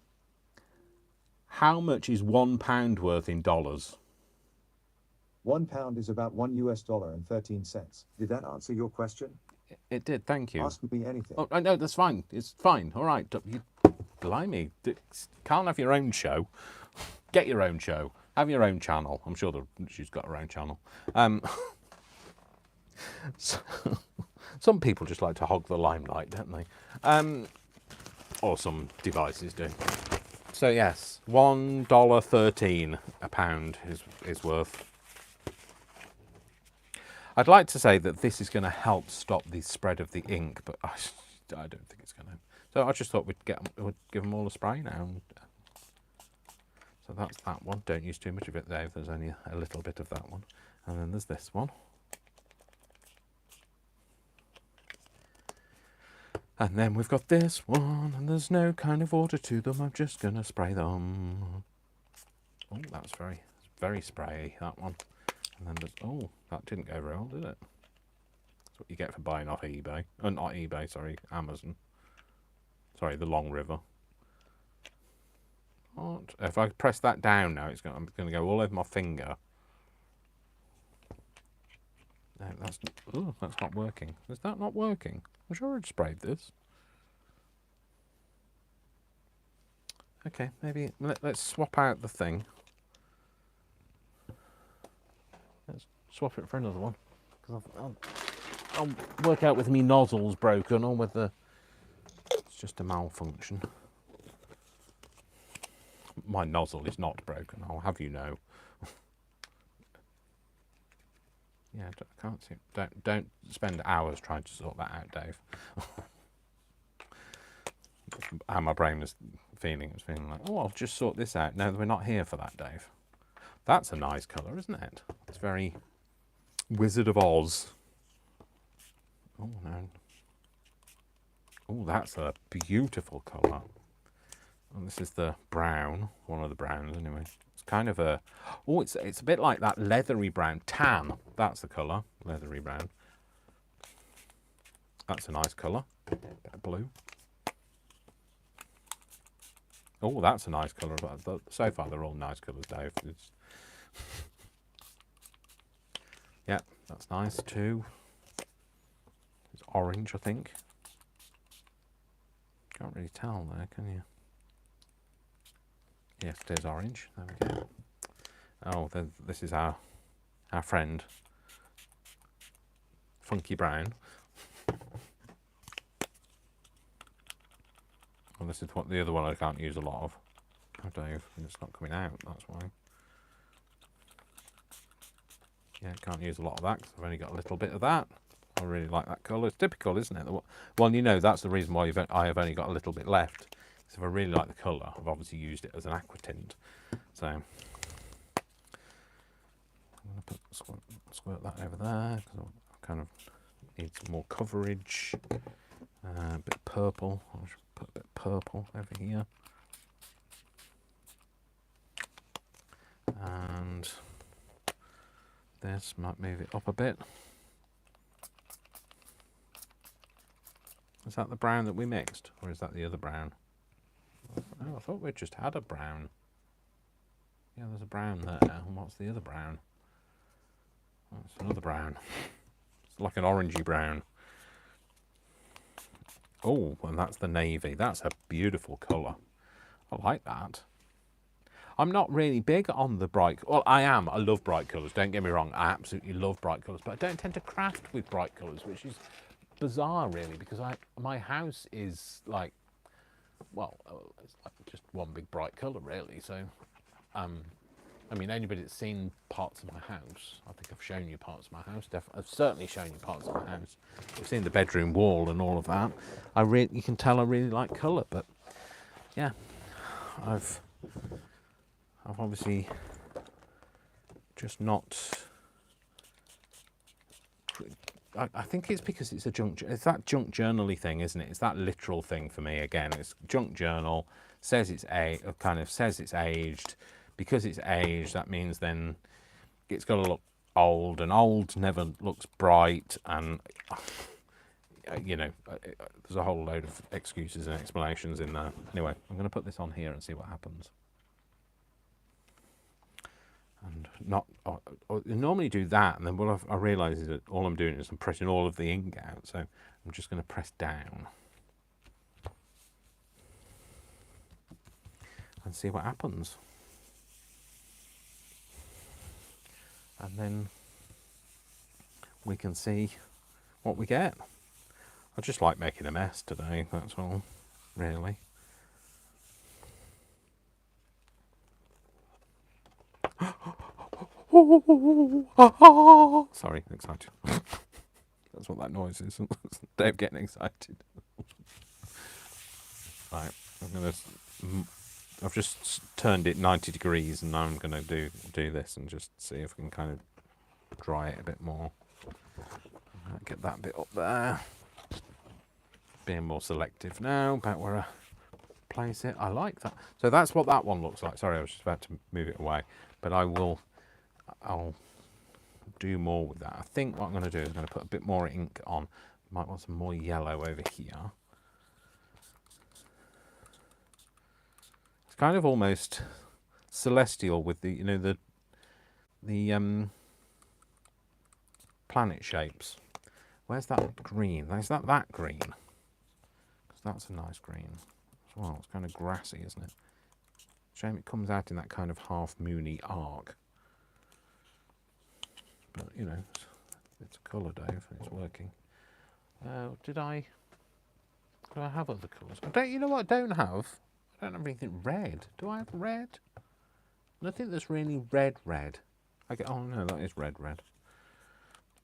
how much is £1 worth in dollars? £1 is about $1 and 13 cents. Did that answer your question? It did, thank you. Ask me anything. Oh, no, that's fine. It's fine. All right. Blimey. Can't have your own show. Get your own show. Have your own channel. I'm sure she's got her own channel. Some people just like to hog the limelight, don't they? Or some devices do. So yes, $1.13 a pound is worth. I'd like to say that this is going to help stop the spread of the ink, but I don't think it's going to. So I just thought we'd give them all a spray now. So that's that one. Don't use too much of it, Dave. There's only a little bit of that one. And then there's this one. And then we've got this one, and there's no kind of order to them. I'm just going to spray them. Oh, that's very sprayy, that one. And then there's, oh, that didn't go very well, did it? That's what you get for buying off eBay. Oh, not eBay, sorry, Amazon. Sorry, the Long River. What? If I press that down now, I'm going to go all over my finger. No, that's not working. Is that not working? I'm sure I'd sprayed this. Okay, maybe let's swap out the thing. Let's swap it for another one. Because I'll work out with me nozzles broken or whether it's just a malfunction. My nozzle is not broken, I'll have you know. Yeah, I can't see. Don't spend hours trying to sort that out, Dave. How my brain was feeling. It was feeling like, oh, I'll just sort this out. No, we're not here for that, Dave. That's a nice colour, isn't it? It's very Wizard of Oz. Oh, no. Oh, that's a beautiful colour. And this is the brown, one of the browns anyway. It's kind of a, oh, it's a bit like that leathery brown, tan. That's the colour, leathery brown. That's a nice colour, bit of blue. Oh, that's a nice colour. So far, they're all nice colours, Dave. Yeah, that's nice too. It's orange, I think. Can't really tell there, can you? Yes, it is orange. There we go. Oh, this is our friend, Funky Brown. Well, this is what the other one I can't use a lot of. Oh, Dave, it's not coming out. That's why. Yeah, can't use a lot of that because I've only got a little bit of that. I really like that colour. It's typical, isn't it? Well, you know, that's the reason why I have only got a little bit left. Because if I really like the colour, I've obviously used it as an aqua tint. So I'm going to squirt that over there because I kind of needs more coverage. A bit purple. I'll put a bit of purple over here. And this might move it up a bit. Is that the brown that we mixed, or is that the other brown? Oh, I thought we just had a brown. Yeah, there's a brown there. And what's the other brown? Oh, it's another brown. It's like an orangey brown. Oh, and that's the navy. That's a beautiful colour. I like that. I'm not really big on the bright... Well, I am. I love bright colours. Don't get me wrong. I absolutely love bright colours. But I don't tend to craft with bright colours, which is bizarre, really, because my house is like... Well, it's like just one big bright colour, really. So, I mean, anybody that's seen parts of my house, I think I've shown you parts of my house. I've certainly shown you parts of my house. You've seen the bedroom wall and all of that. You can tell I really like colour, but yeah, I've obviously just not. I think it's because it's it's that junk journal-y thing, isn't it? It's that literal thing for me again. It's junk journal, says it's aged. Because it's aged, that means then it's got to look old, and old never looks bright, and you know, there's a whole load of excuses and explanations in there. Anyway, I'm going to put this on here and see what happens. And I normally do that, and then what I realise is that all I'm doing is I'm pressing all of the ink out, so I'm just going to press down and see what happens. And then we can see what we get. I just like making a mess today, that's all, really. Sorry, excited. That's what that noise is. Dave getting excited. Right, I've just turned it 90 degrees, and now I'm going to do this and just see if we can kind of dry it a bit more. Get that bit up there. Being more selective now about where I place it. I like that. So that's what that one looks like. Sorry, I was just about to move it away, but I'll do more with that. I think what I'm going to do is I'm going to put a bit more ink on. Might want some more yellow over here. It's kind of almost celestial with the, you know, the planet shapes. Where's that green? Is that green? Because that's a nice green as well. It's kind of grassy, isn't it? Shame it comes out in that kind of half moony arc. But, you know, it's a colour, Dave, and it's working. Do I have other colours? You know what I don't have? I don't have anything red. Do I have red? Nothing that's really red. Oh no, that is red.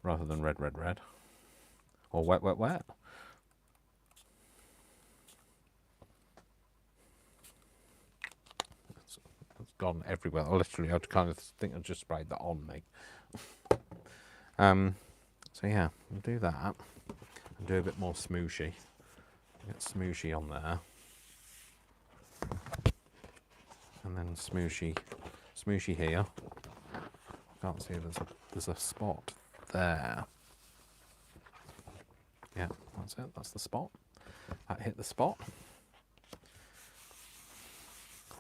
Rather than red. Or wet. It's gone everywhere. Literally, I kind of think I just sprayed that on me. So yeah, we'll do that. And do a bit more smooshy. Get smooshy on there. And then smooshy here. Can't see, there's a spot there. Yeah, that's it, that's the spot. That hit the spot.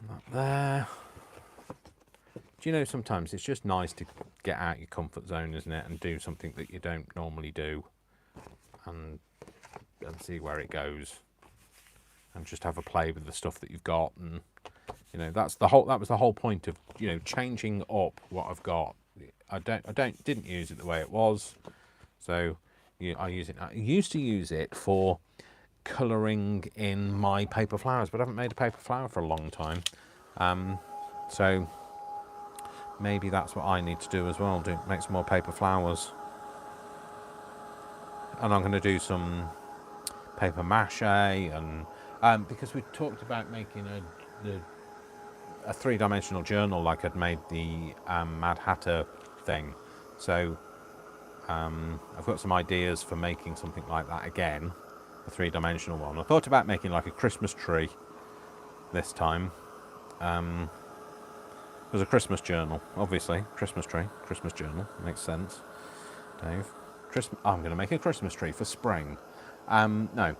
And that there. Do you know, sometimes it's just nice to get out your comfort zone, isn't it, and do something that you don't normally do, and see where it goes, and just have a play with the stuff that you've got. And you know, that was the whole point of, you know, changing up what I've got. I didn't use it the way it was, so I used to use it for colouring in my paper flowers, but I haven't made a paper flower for a long time. So maybe that's what I need to do as well, make some more paper flowers. And I'm going to do some paper mache, and because we talked about making a three-dimensional journal like I'd made the Mad Hatter thing. So I've got some ideas for making something like that again, a three-dimensional one. I thought about making like a Christmas tree this time. There's a Christmas journal, obviously. Christmas tree, Christmas journal, makes sense. Dave, I'm going to make a Christmas tree for spring. No.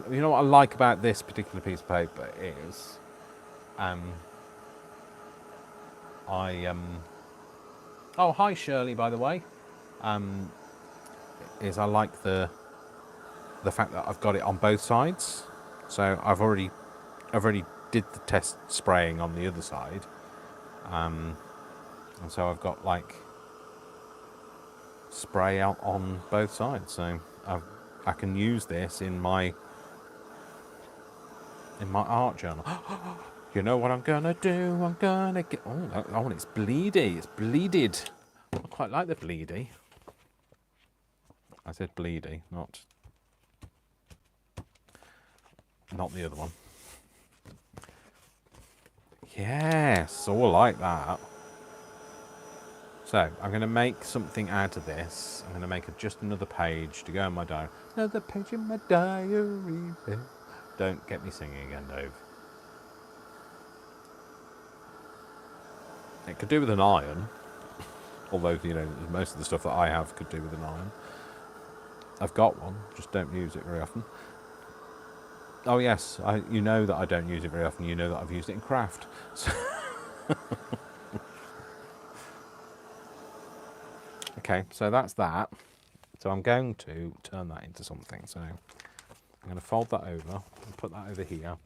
You know what I like about this particular piece of paper is, oh, hi Shirley, by the way. Is I like the fact that I've got it on both sides. So I've already did the test spraying on the other side, and so I've got like spray out on both sides. So I can use this in my art journal. You know what I'm gonna do? I'm gonna get. Oh, it's bleedy. It's bleeded. I quite like the bleedy. I said bleedy, not the other one. Yes, all like that. So I'm going to make something out of this. I'm going to make just another page to go in my diary. Another page in my diary. Don't get me singing again, Dave. It could do with an iron. Although, you know, most of the stuff that I have could do with an iron. I've got one, just don't use it very often. Oh yes, you know that I don't use it very often. You know that I've used it in craft. So okay, so that's that. So I'm going to turn that into something. So I'm going to fold that over and put that over here.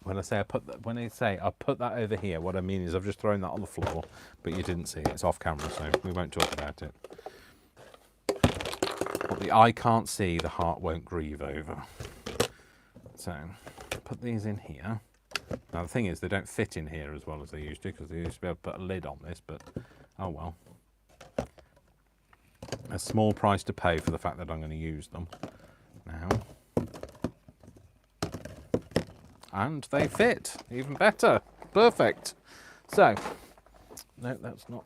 When I say I put that over here, what I mean is I've just thrown that on the floor, but you didn't see it. It's off camera, so we won't talk about it. What the eye can't see, the heart won't grieve over. So put these in here. Now the thing is, they don't fit in here as well as they used to, because they used to be able to put a lid on this, but oh well. A small price to pay for the fact that I'm going to use them now. And they fit, even better. Perfect. So, no, that's not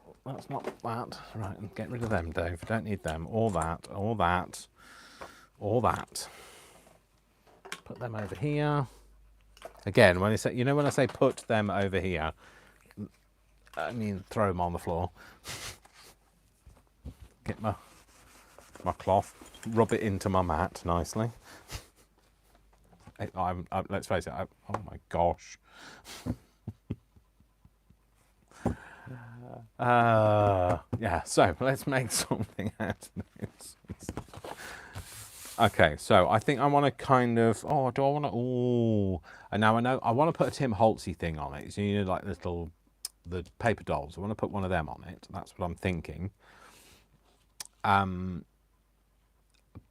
that. Right, and get rid of them, Dave. Don't need them. All that. Put them over here. Again, when I say put them over here, I mean throw them on the floor. Get my cloth, rub it into my mat nicely. Let's face it. Oh my gosh. Yeah. So let's make something out of this. Okay, so I think I want to kind of. Oh, do I want to? Oh, and now I know I want to put a Tim Holtzy thing on it. So you know, like the paper dolls. I want to put one of them on it. That's what I'm thinking.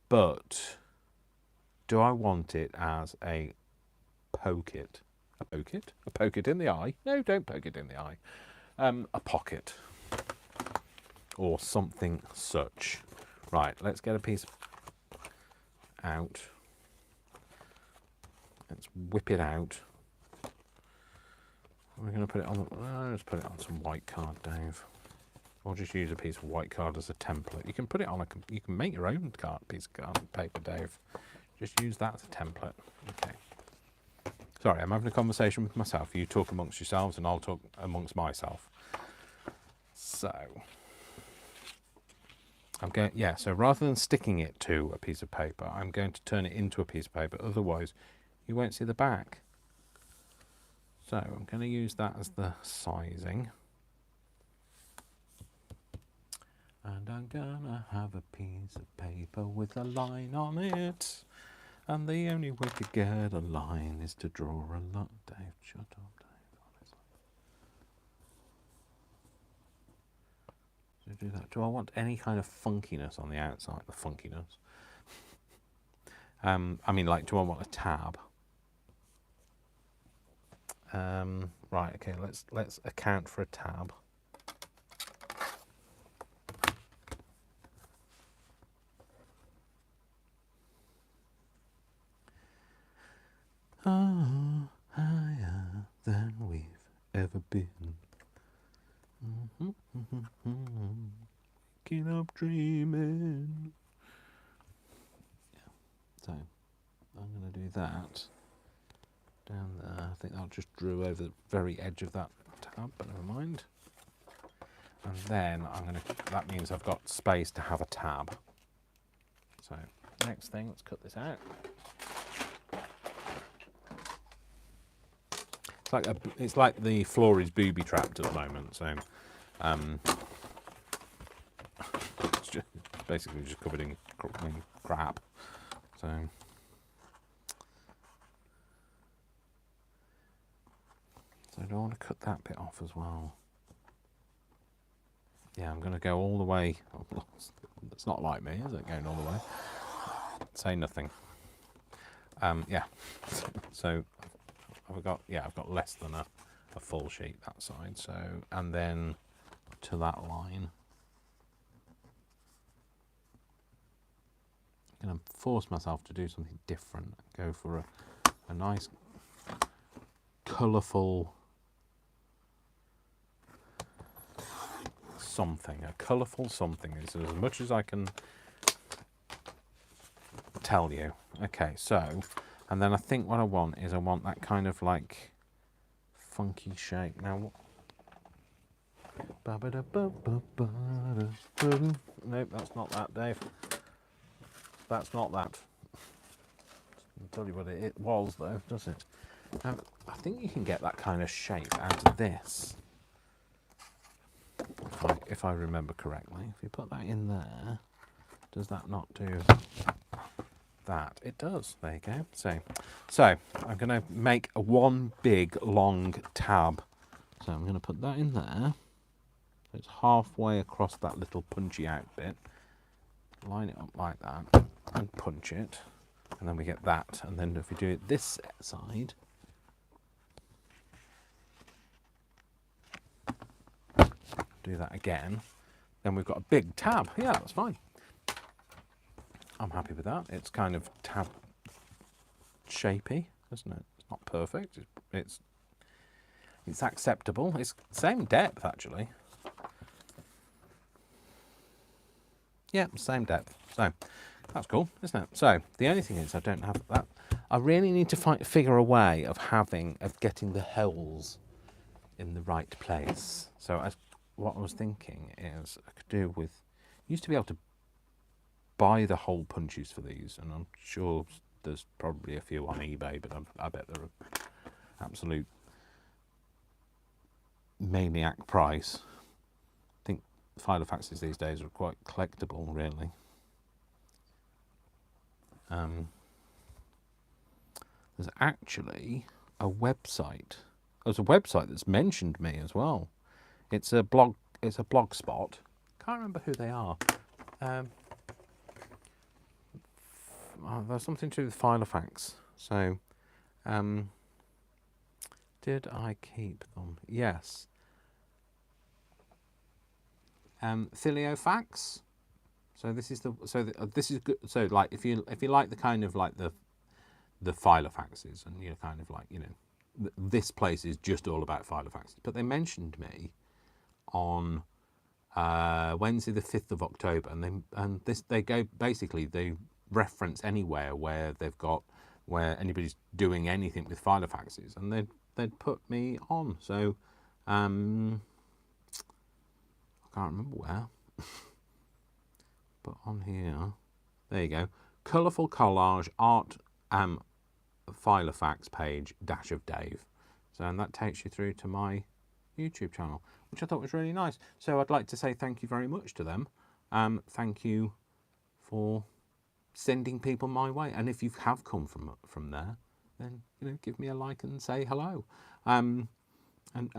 But do I want it as a poke it? A poke it? A poke it in the eye? No, don't poke it in the eye. A pocket. Or something such. Right, let's get a piece out. Let's whip it out. We're going to put it on. Let's put it on some white card, Dave. Or just use a piece of white card as a template. You can put it on you can make your own piece of card paper, Dave. Just use that as a template. Okay. Sorry, I'm having a conversation with myself. You talk amongst yourselves, and I'll talk amongst myself. So so rather than sticking it to a piece of paper, I'm going to turn it into a piece of paper. Otherwise, you won't see the back. So I'm going to use that as the sizing. And I'm gonna have a piece of paper with a line on it. And the only way to get a line is to draw a line. Dave, shut up, Dave, honestly. So do that. Do I want any kind of funkiness on the outside? The funkiness. I mean, like, do I want a tab? Right, okay, let's account for a tab. Oh, higher than we've waking up dreaming. So I'm going to do that down there. I think I'll just drew over the very edge of that tab, but never mind. And then that means I've got space to have a tab. So next thing, let's cut this out. It's like the floor is booby trapped at the moment, so it's basically just covered in crap. So I don't want to cut that bit off as well. Yeah, I'm going to go all the way. It's not like me, is it, going all the way? Say nothing. Yeah. So I've got less than a full sheet that side. So, and then to that line. I'm going to force myself to do something different. Go for a nice, colourful something. A colourful something is as much as I can tell you. Okay, so, and then I think what I want is that kind of like funky shape. Now, nope, that's not that, Dave. That's not that. I'll tell you what it was, though, does it? I think you can get that kind of shape out of this. If I remember correctly. If you put that in there, does that not do that? It does. There you go. So I'm going to make one big, long tab. So I'm going to put that in there. So it's halfway across that little punchy out bit. Line it up like that and punch it. And then we get that. And then if we do it this side, do that again, then we've got a big tab. Yeah, that's fine. I'm happy with that. It's kind of tab shapey, isn't it? It's not perfect. It's acceptable. It's same depth, actually. Yeah, same depth. So that's cool, isn't it? So the only thing is I don't have that. I really need to figure a way of getting the holes in the right place. So what I was thinking is I could do with, used to be able to buy the hole punches for these, and I'm sure there's probably a few on eBay, but I bet they're an absolute maniac price. I think Filofaxes these days are quite collectible, really. There's actually a website. There's a website that's mentioned me as well. It's a blog spot. Can't remember who they are. There's something to do with Filofax. So, did I keep them? Yes. Filofax. So this is this is good. So like if you like the kind of like the Filofaxes, and you're kind of like, you know, this place is just all about Filofaxes. But they mentioned me on Wednesday the 5th of October, and they reference anywhere where anybody's doing anything with Filofaxes, and they'd put me on. So I can't remember where. But on here, there you go. Colourful collage art Filofax page of Dave. So, and that takes you through to my YouTube channel, which I thought was really nice. So I'd like to say thank you very much to them. Thank you for sending people my way. And if you have come from there, then, you know, give me a like and say hello. And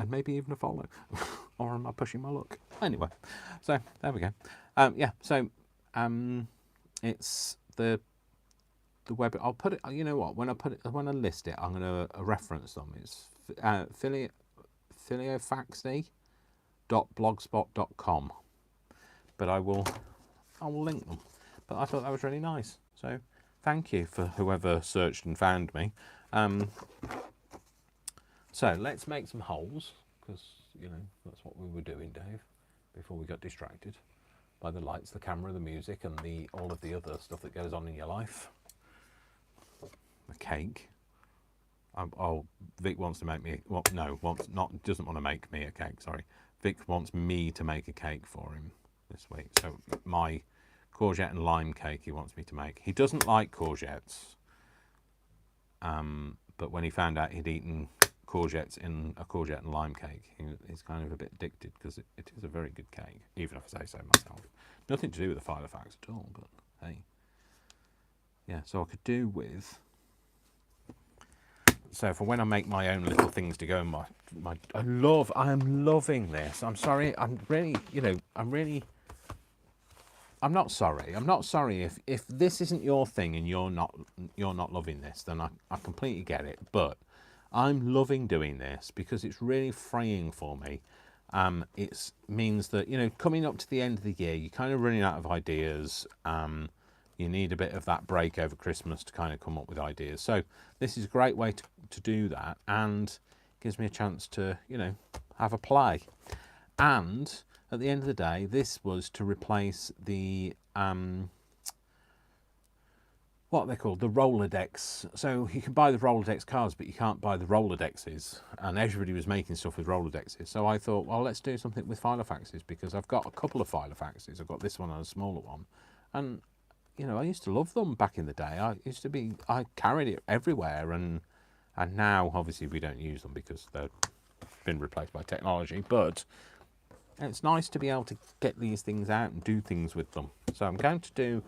maybe even a follow. Or am I pushing my luck? Anyway, so there we go. Yeah, so it's the web. I'll put it. You know what? When I list it, I'm going to reference them. It's filofaxy.blogspot.com. But I will link them. But I thought that was really nice. So thank you for whoever searched and found me. So let's make some holes, because, you know, that's what we were doing, Dave, before we got distracted by the lights, the camera, the music, and all of the other stuff that goes on in your life. The cake. Vic wants to make me. Well, no, doesn't want to make me a cake. Sorry, Vic wants me to make a cake for him this week. So my courgette and lime cake he wants me to make. He doesn't like courgettes. But when he found out he'd eaten courgettes in a courgette and lime cake, he's kind of a bit addicted, because it is a very good cake, even if I say so myself. Nothing to do with the Filofax at all, but hey. Yeah, so I could do with... So for when I make my own little things to go in my I am loving this. I'm sorry, I'm not sorry. I'm not sorry if this isn't your thing and you're not loving this, then I completely get it. But I'm loving doing this because it's really freeing for me. It means that, coming up to the end of the year, you're kind of running out of ideas. You need a bit of that break over Christmas to kind of come up with ideas. So this is a great way to do that, and gives me a chance to, have a play. And at the end of the day, this was to replace the, what are they called? The Rolodex. So you can buy the Rolodex cards, but you can't buy the Rolodexes. And everybody was making stuff with Rolodexes. So I thought, well, let's do something with Filofaxes, because I've got a couple of Filofaxes. I've got this one and a smaller one. And, I used to love them back in the day. I carried it everywhere. And now, obviously, we don't use them because they've been replaced by technology. But it's nice to be able to get these things out and do things with them. So I'm going to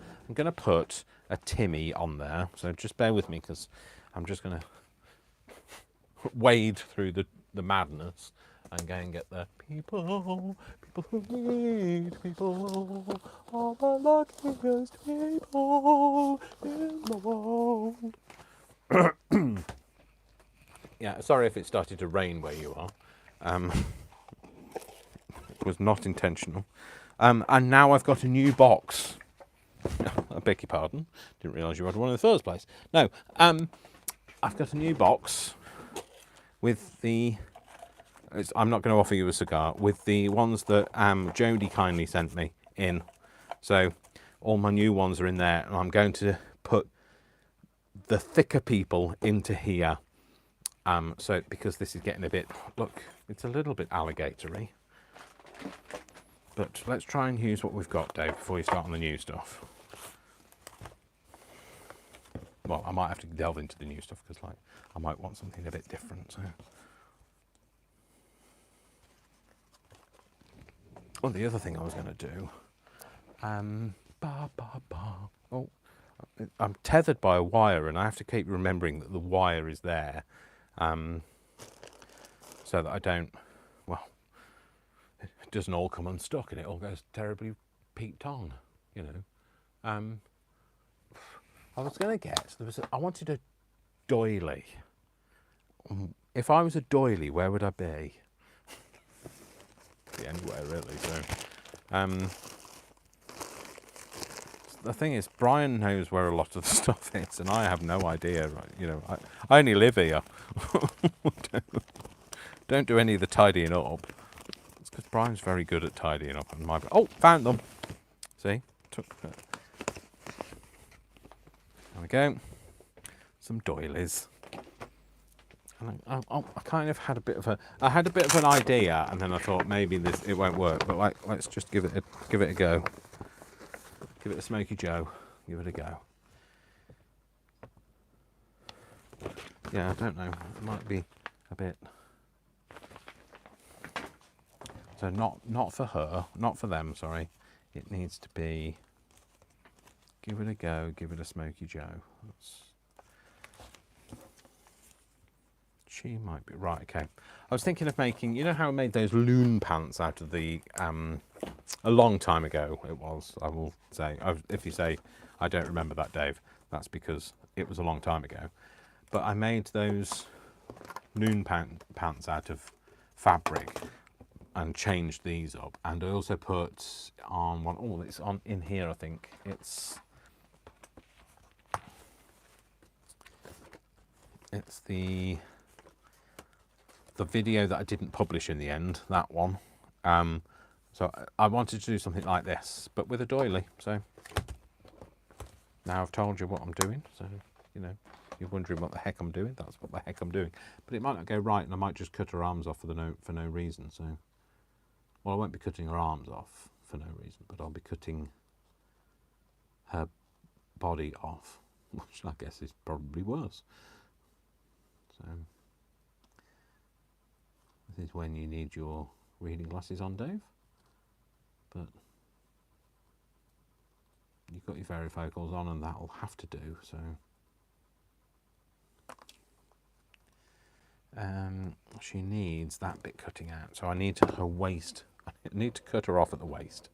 put a Timmy on there. So just bear with me, because I'm just going to wade through the madness and go and get the people who need people, all the luckiest people in the world. Yeah, sorry if it started to rain where you are. Was not intentional. And now I've got a new box. I beg your pardon. Didn't realise you had one in the first place. No, I've got a new box with the... I'm not going to offer you a cigar. With the ones that Jodie kindly sent me in. So all my new ones are in there. And I'm going to put the thicker people into here. So because this is getting a bit... Look, it's a little bit alligatory. But let's try and use what we've got, Dave, before you start on the new stuff. Well, I might have to delve into the new stuff, because I might want something a bit different. So. Oh, the other thing I was going to do. Oh, I'm tethered by a wire, and I have to keep remembering that the wire is there, so that I don't. Well, it doesn't all come unstuck, and it all goes terribly peaked on. I was going to get. I wanted a doily. If I was a doily, where would I be? Be anywhere really. So, the thing is, Brian knows where a lot of the stuff is, and I have no idea. Right? I only live here. Don't do any of the tidying up. It's because Brian's very good at tidying up. And oh, found them. See, there we go. Some doilies. And I kind of had a bit of an idea, and then I thought maybe it won't work. But let's just give it a go. Give it a Smoky Joe. Give it a go. Yeah, I don't know. It might be a bit. So not for her, not for them. Sorry. It needs to be. Give it a go. Give it a Smoky Joe. She might be right. Okay. I was thinking of making. You know how I made those loon pants out of the a long time ago. It was. I will say. If you say I don't remember that, Dave, that's because it was a long time ago. But I made those loon pants out of fabric and changed these up. And I also put on one. Oh, it's on in here. I think it's the video that I didn't publish in the end, that one. So I wanted to do something like this, but with a doily. So now I've told you what I'm doing. So, you know, you're wondering what the heck I'm doing. That's what the heck I'm doing. But it might not go right, and I might just cut her arms off for no reason. So, well, I won't be cutting her arms off for no reason, but I'll be cutting her body off, which I guess is probably worse. So this is when you need your reading glasses on, Dave. But you've got your varifocals on, and that'll have to do. So she needs that bit cutting out. So I need her waist. I need to cut her off at the waist.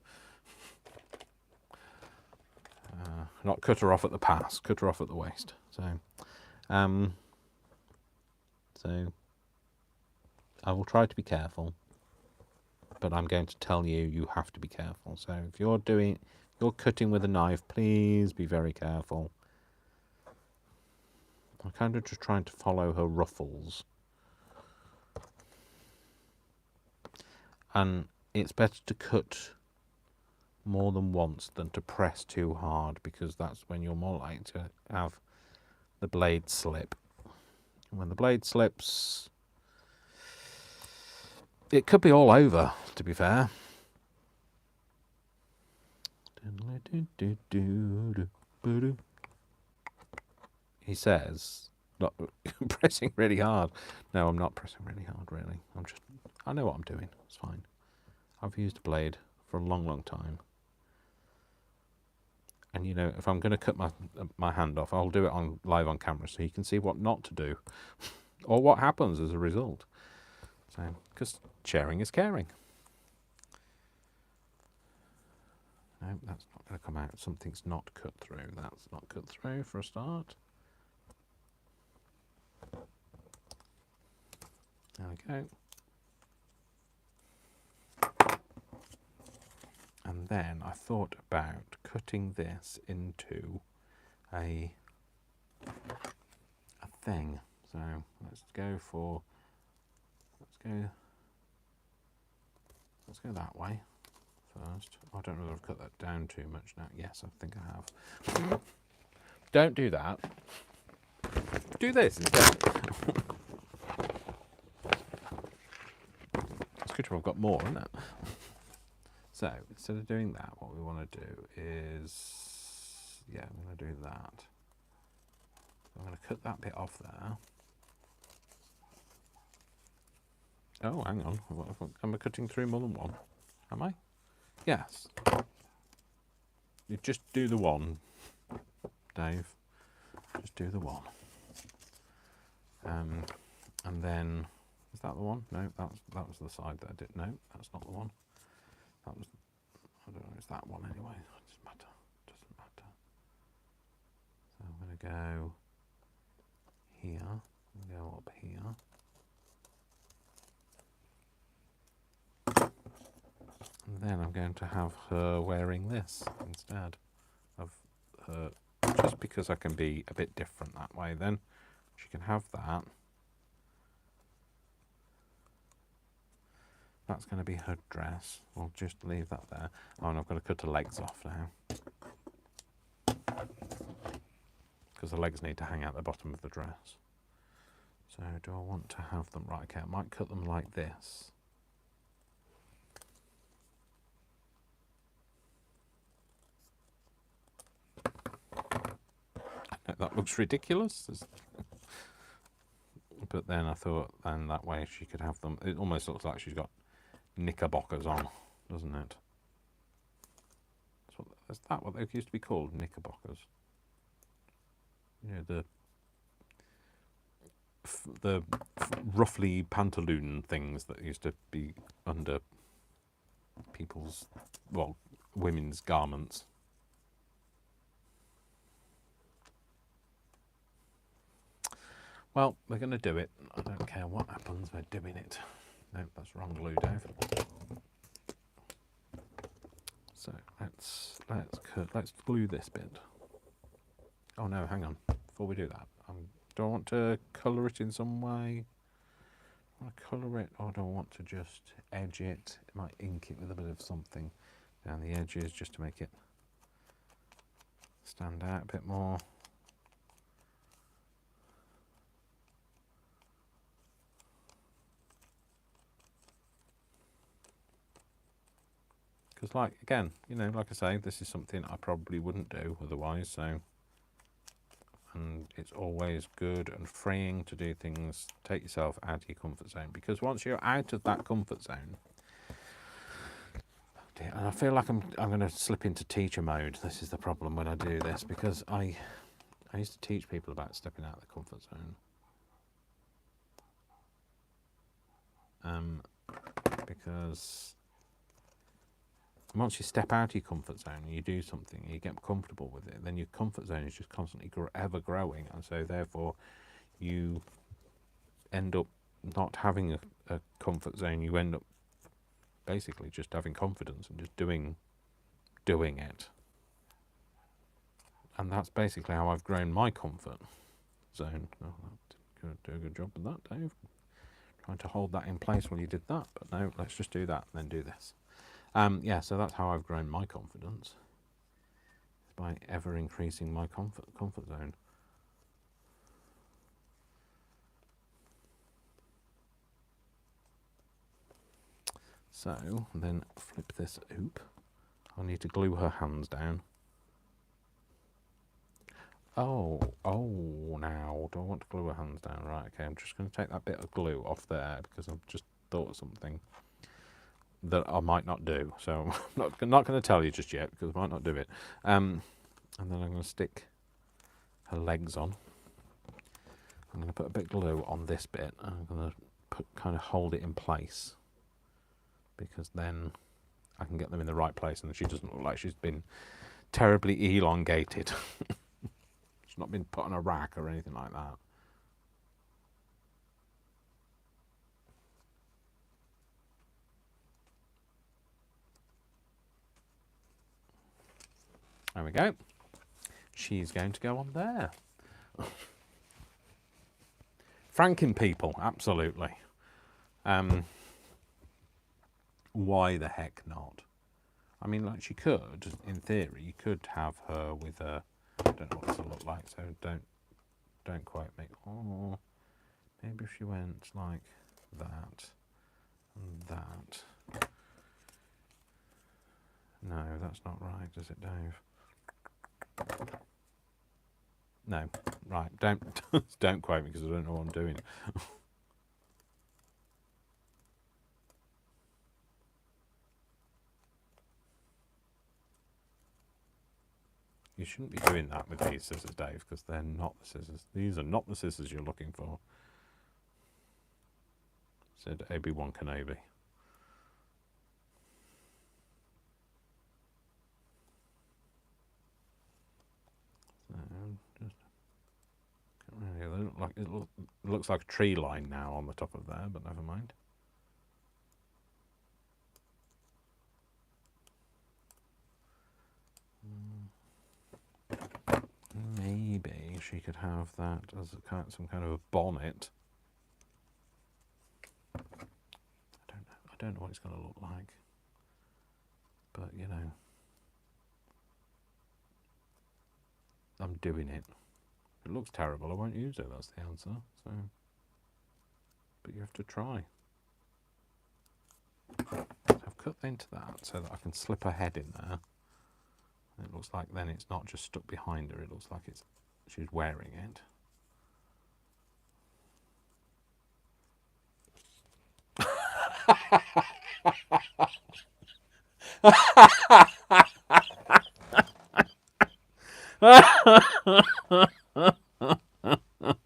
Not cut her off at the pass. Cut her off at the waist. So, so I will try to be careful, but I'm going to tell you, you have to be careful. So if you're cutting with a knife, please be very careful. I'm kind of just trying to follow her ruffles. And it's better to cut more than once than to press too hard, because that's when you're more likely to have the blade slip. And when the blade slips, it could be all over, to be fair. He says, not pressing really hard. No, I'm not pressing really hard, really. I know what I'm doing. It's fine. I've used a blade for a long, long time. And, you know, if I'm going to cut my hand off, I'll do it live on camera so you can see what not to do or what happens as a result. So, because sharing is caring. No, that's not going to come out. Something's not cut through. That's not cut through for a start. There we go. And then I thought about cutting this into a thing. So let's go that way first. I don't know if I've cut that down too much now. Yes, I think I have. Don't do that. Do this instead. It's good to have got more, isn't it? So instead of doing that, what we want to do is, yeah, I'm going to do that. I'm going to cut that bit off there. Oh, hang on. Am I cutting through more than one? Am I? Yes. You just do the one, Dave. Just do the one. And then, is that the one? No, that was the side that I did. No, that's not the one. That was, I don't know, it's that one anyway. It doesn't matter. Doesn't matter. So I'm going to go here, and go up here. And then I'm going to have her wearing this instead of her, just because I can be a bit different that way. Then she can have that. That's going to be her dress. We'll just leave that there. Oh, and I've got to cut her legs off now, because the legs need to hang out the bottom of the dress. So do I want to have them? Right, okay, I might cut them like this. That looks ridiculous. But then I thought, and that way she could have them. It almost looks like she's got knickerbockers on, doesn't it? Is that what they used to be called? Knickerbockers. You know, the roughly pantaloon things that used to be under people's, well, women's garments. Well, we're going to do it. I don't care what happens, we're doing it. No, that's wrong glue, Dave. So let's glue this bit. Oh no, hang on. Before we do that, do I want to colour it in some way? I colour it, or do I want to just edge it? I might ink it with a bit of something down the edges just to make it stand out a bit more. Because, like, again, you know, like I say, this is something I probably wouldn't do otherwise, so. And it's always good and freeing to do things, take yourself out of your comfort zone. Because once you're out of that comfort zone, and I feel like I'm going to slip into teacher mode. This is the problem when I do this, because I used to teach people about stepping out of the comfort zone. Because once you step out of your comfort zone and you do something and you get comfortable with it, then your comfort zone is just constantly ever growing, and so therefore you end up not having a comfort zone. You end up basically just having confidence and just doing it. And that's basically how I've grown my comfort zone. Oh, do a good job with that, Dave. Trying to hold that in place while you did that, but no, let's just do that and then do this. Yeah, so that's how I've grown my confidence, by ever increasing my comfort zone. So then flip this oop. I need to glue her hands down. Oh, now, do I want to glue her hands down? Right, okay, I'm just going to take that bit of glue off there because I've just thought of something that I might not do. So I'm not going to tell you just yet because I might not do it. And then I'm going to stick her legs on. I'm going to put a bit of glue on this bit and I'm going to kind of hold it in place, because then I can get them in the right place and she doesn't look like she's been terribly elongated. She's not been put on a rack or anything like that. There we go. She's going to go on there. Franken-people, absolutely. Why the heck not? I mean, like, she could, in theory, you could have her with a, I don't know what this will look like, so don't quite make, oh, maybe if she went like that and that. No, that's not right, is it, Dave? No, right, don't quote me because I don't know what I'm doing. You shouldn't be doing that with these scissors, Dave, because they're not the scissors. These are not the scissors you're looking for, said Obi-Wan Kenobi. So, just, really, it looks like a tree line now on the top of there, but never mind. Maybe she could have that as some kind of a bonnet. I don't know what it's going to look like, but you know, I'm doing it. It looks terrible. I won't use it. That's the answer. So, but you have to try. So I've cut into that so that I can slip her head in there. It looks like then it's not just stuck behind her. It looks like she's wearing it.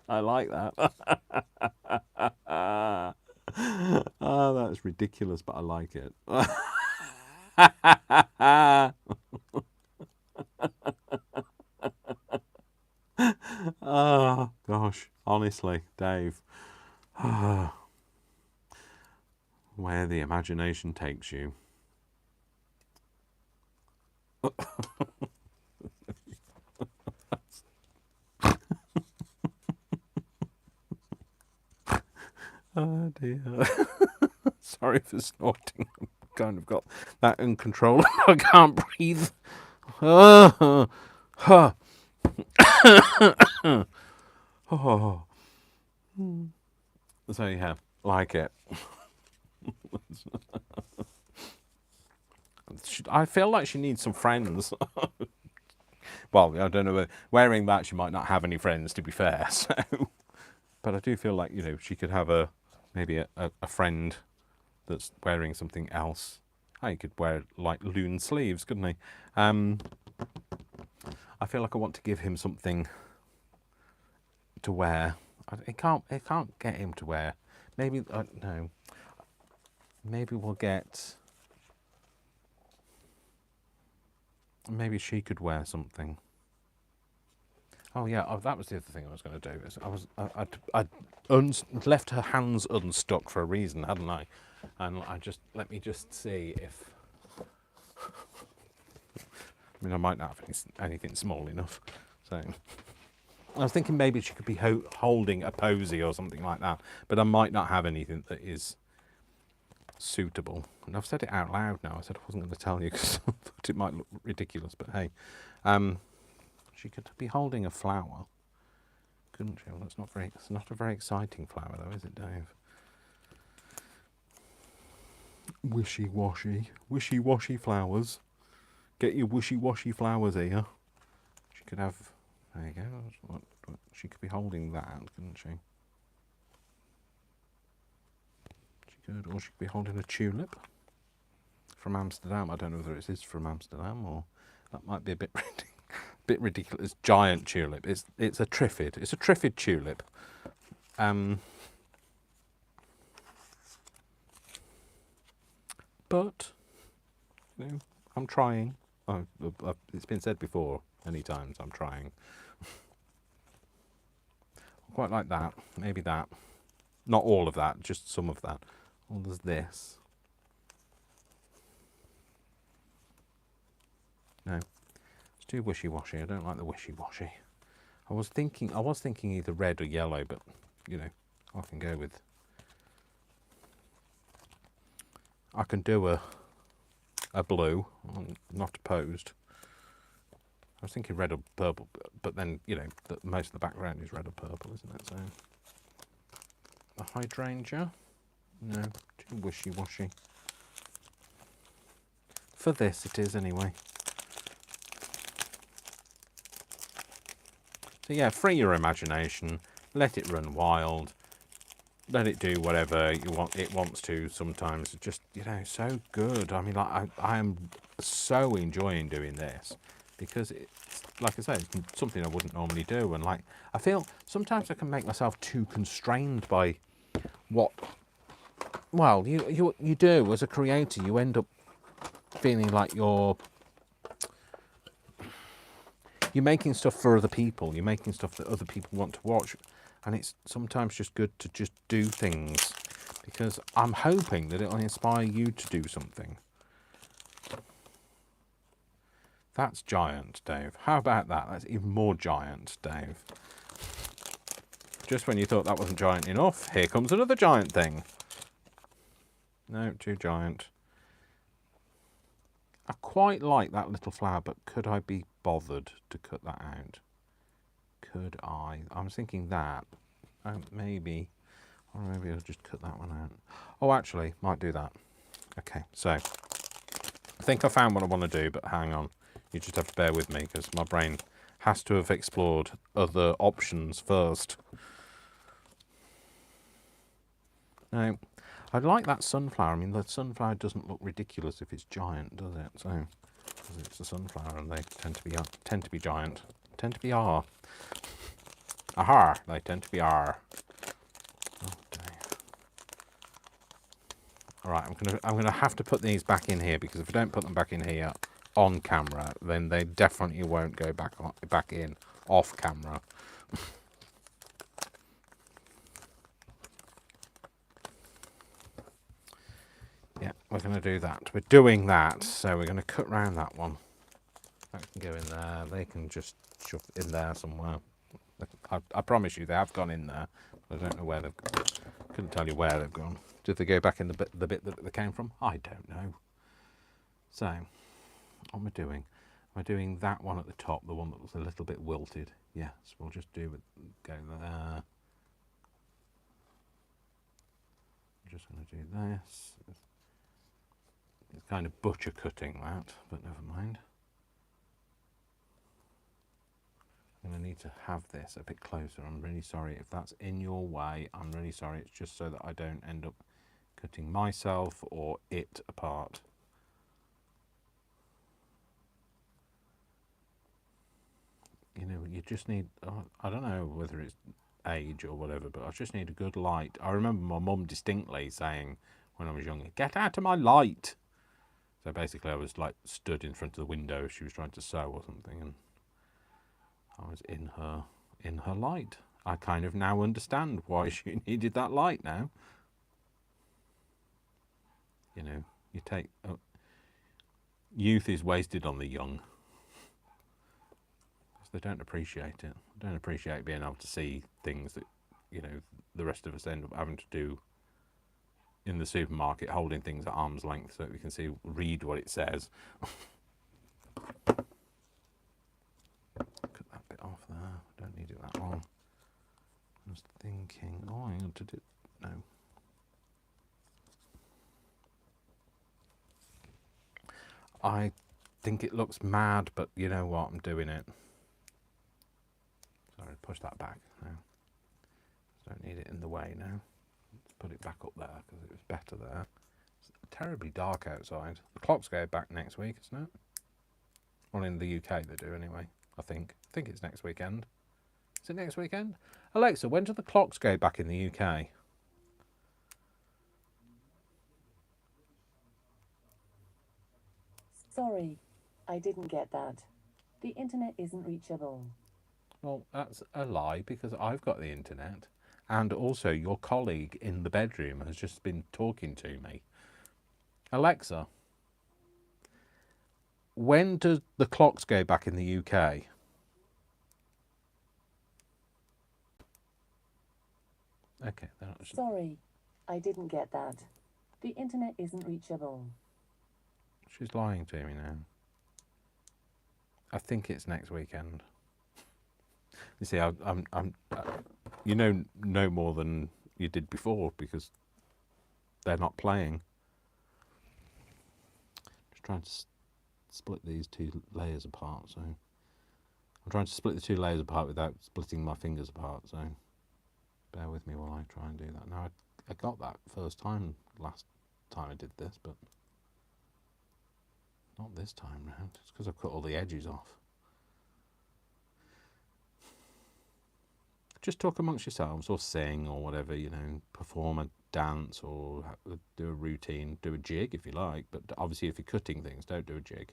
I like that. Oh, that's ridiculous, but I like it. Oh, gosh. Honestly, Dave. Where the imagination takes you. Oh dear. Sorry for snorting. I've kind of got that uncontrollable. I can't breathe. Oh. So yeah, like it. I feel like she needs some friends. Well, I don't know. Wearing that, she might not have any friends, to be fair. So, but I do feel like she could have maybe a friend that's wearing something else. Oh, he could wear like loon sleeves, couldn't he? I feel like I want to give him something to wear. It can't get him to wear. Maybe no. Maybe we'll get. Maybe she could wear something. Oh yeah, that was the other thing I was going to do. Is I'd left her hands unstuck for a reason, hadn't I? And let me just see if. I mean, I might not have anything small enough. So I was thinking maybe she could be holding a posy or something like that, but I might not have anything that is suitable. And I've said it out loud now. I said I wasn't going to tell you because I thought it might look ridiculous, but hey, she could be holding a flower, couldn't she? Well, it's not a very exciting flower, though, is it, Dave? Wishy-washy flowers. Get your wishy-washy flowers here. She could have. There you go. She could be holding that, couldn't she? She could, or she could be holding a tulip from Amsterdam. I don't know whether it is from Amsterdam or that might be a bit ridiculous. Giant tulip. It's a triffid. It's a triffid tulip. But I'm trying. Oh, it's been said before many times. I'm trying. Quite like that. Maybe that. Not all of that. Just some of that. Oh, there's this. No. It's too wishy-washy. I don't like the wishy-washy. I was thinking either red or yellow, but I can go with. I can do a blue. I'm not opposed. I was thinking red or purple, but then most of the background is red or purple, isn't it? So a hydrangea. No, too wishy-washy. For this, it is anyway. So yeah, free your imagination, let it run wild, let it do whatever it wants to. Sometimes it's just so good. I mean, like I am so enjoying doing this because it's like I say, it's something I wouldn't normally do, and like I feel sometimes I can make myself too constrained by what. Well, you do as a creator, you end up feeling like you're making stuff for other people. You're making stuff that other people want to watch. And it's sometimes just good to just do things because I'm hoping that it'll inspire you to do something. That's giant, Dave. How about that? That's even more giant, Dave. Just when you thought that wasn't giant enough, here comes another giant thing. No, too giant. I quite like that little flower, but could I be bothered to cut that out? Could I? I was thinking that. Maybe. Or maybe I'll just cut that one out. Oh, actually, might do that. Okay, so I think I found what I want to do, but hang on. You just have to bear with me because my brain has to have explored other options first. Now, I like that sunflower. I mean, the sunflower doesn't look ridiculous if it's giant, does it? So, because it's a sunflower and they tend to be giant. Tend to be R. Aha! They tend to be R. Oh, Dave. All right, I'm gonna have to put these back in here because if I don't put them back in here on camera, then they definitely won't go back in off camera. Yeah, we're going to do that. We're doing that, so we're going to cut round that one. That can go in there. They can just shove it in there somewhere. I promise you, they have gone in there. I don't know where they've gone. Couldn't tell you where they've gone. Did they go back in the bit that they came from? I don't know. So, what am I doing? Am I doing that one at the top, the one that was a little bit wilted? Yes, we'll just go there. I'm just going to do this. It's kind of butcher cutting that, but never mind. I'm going to need to have this a bit closer. I'm really sorry if that's in your way. I'm really sorry. It's just so that I don't end up cutting myself or it apart. You know, you just need, I don't know whether it's age or whatever, but I just need a good light. I remember my mum distinctly saying when I was younger, "Get out of my light." So basically I was like stood in front of the window if she was trying to sew or something, and I was in her light. I kind of now understand why she needed that light now. You know, you take youth is wasted on the young. They don't appreciate it. They don't appreciate being able to see things that, you know, the rest of us end up having to do in the supermarket, holding things at arm's length so that we can read what it says. Cut that bit off there. Don't need it that long. I was thinking, I want to do, no. I think it looks mad, but you know what? I'm doing it. Sorry, push that back now. Don't need it in the way now. Let's put it back up there because it was better there. It's terribly dark outside. The clocks go back next week, isn't it? Well, in the UK they do anyway, I think. I think it's next weekend. Is it next weekend? Alexa, when do the clocks go back in the UK? Sorry, I didn't get that. The internet isn't reachable. Well, that's a lie because I've got the internet. And also your colleague in the bedroom has just been talking to me. Alexa, when do the clocks go back in the UK? Okay. Sorry, I didn't get that. The internet isn't reachable. She's lying to me now. I think it's next weekend. You see, I'm you know no more than you did before because they're not playing. Just trying to split these two layers apart. So I'm trying to split the two layers apart without splitting my fingers apart. So bear with me while I try and do that. Now I got that first time last time I did this, but not this time round. It's because I've cut all the edges off. Just talk amongst yourselves or sing or whatever, you know, perform a dance or do a routine, do a jig if you like, but obviously if you're cutting things, don't do a jig.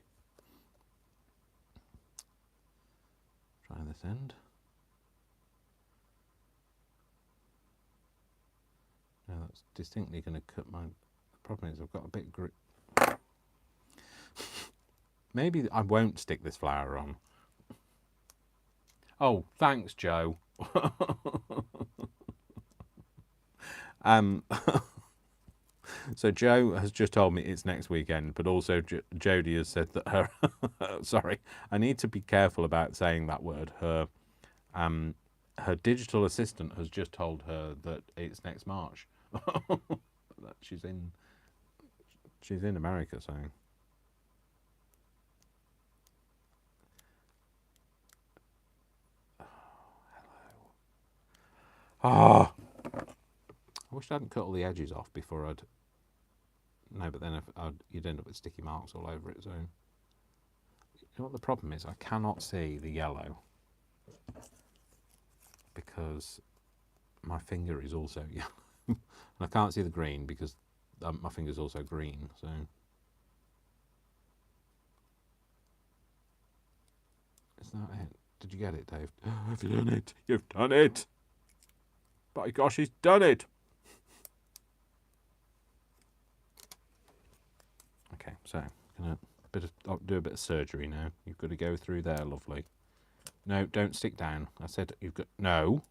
Try this end. No, that's distinctly going to cut my... The problem is I've got a bit grip. Maybe I won't stick this flower on. Oh, thanks, Joe. So Joe has just told me it's next weekend, but also Jodie has said that her sorry, I need to be careful about saying that word. Her digital assistant has just told her that it's next March. That she's in America, so oh, I wish I hadn't cut all the edges off before I'd... No, but then you'd end up with sticky marks all over it, so... You know what the problem is? I cannot see the yellow. Because my finger is also yellow. And I can't see the green because my finger's also green, so... Is that it? Did you get it, Dave? Have you done it? You've done it! By gosh, he's done it! Okay, so gonna do a bit of surgery now. You've got to go through there, lovely. No, don't stick down. I said you've got... No!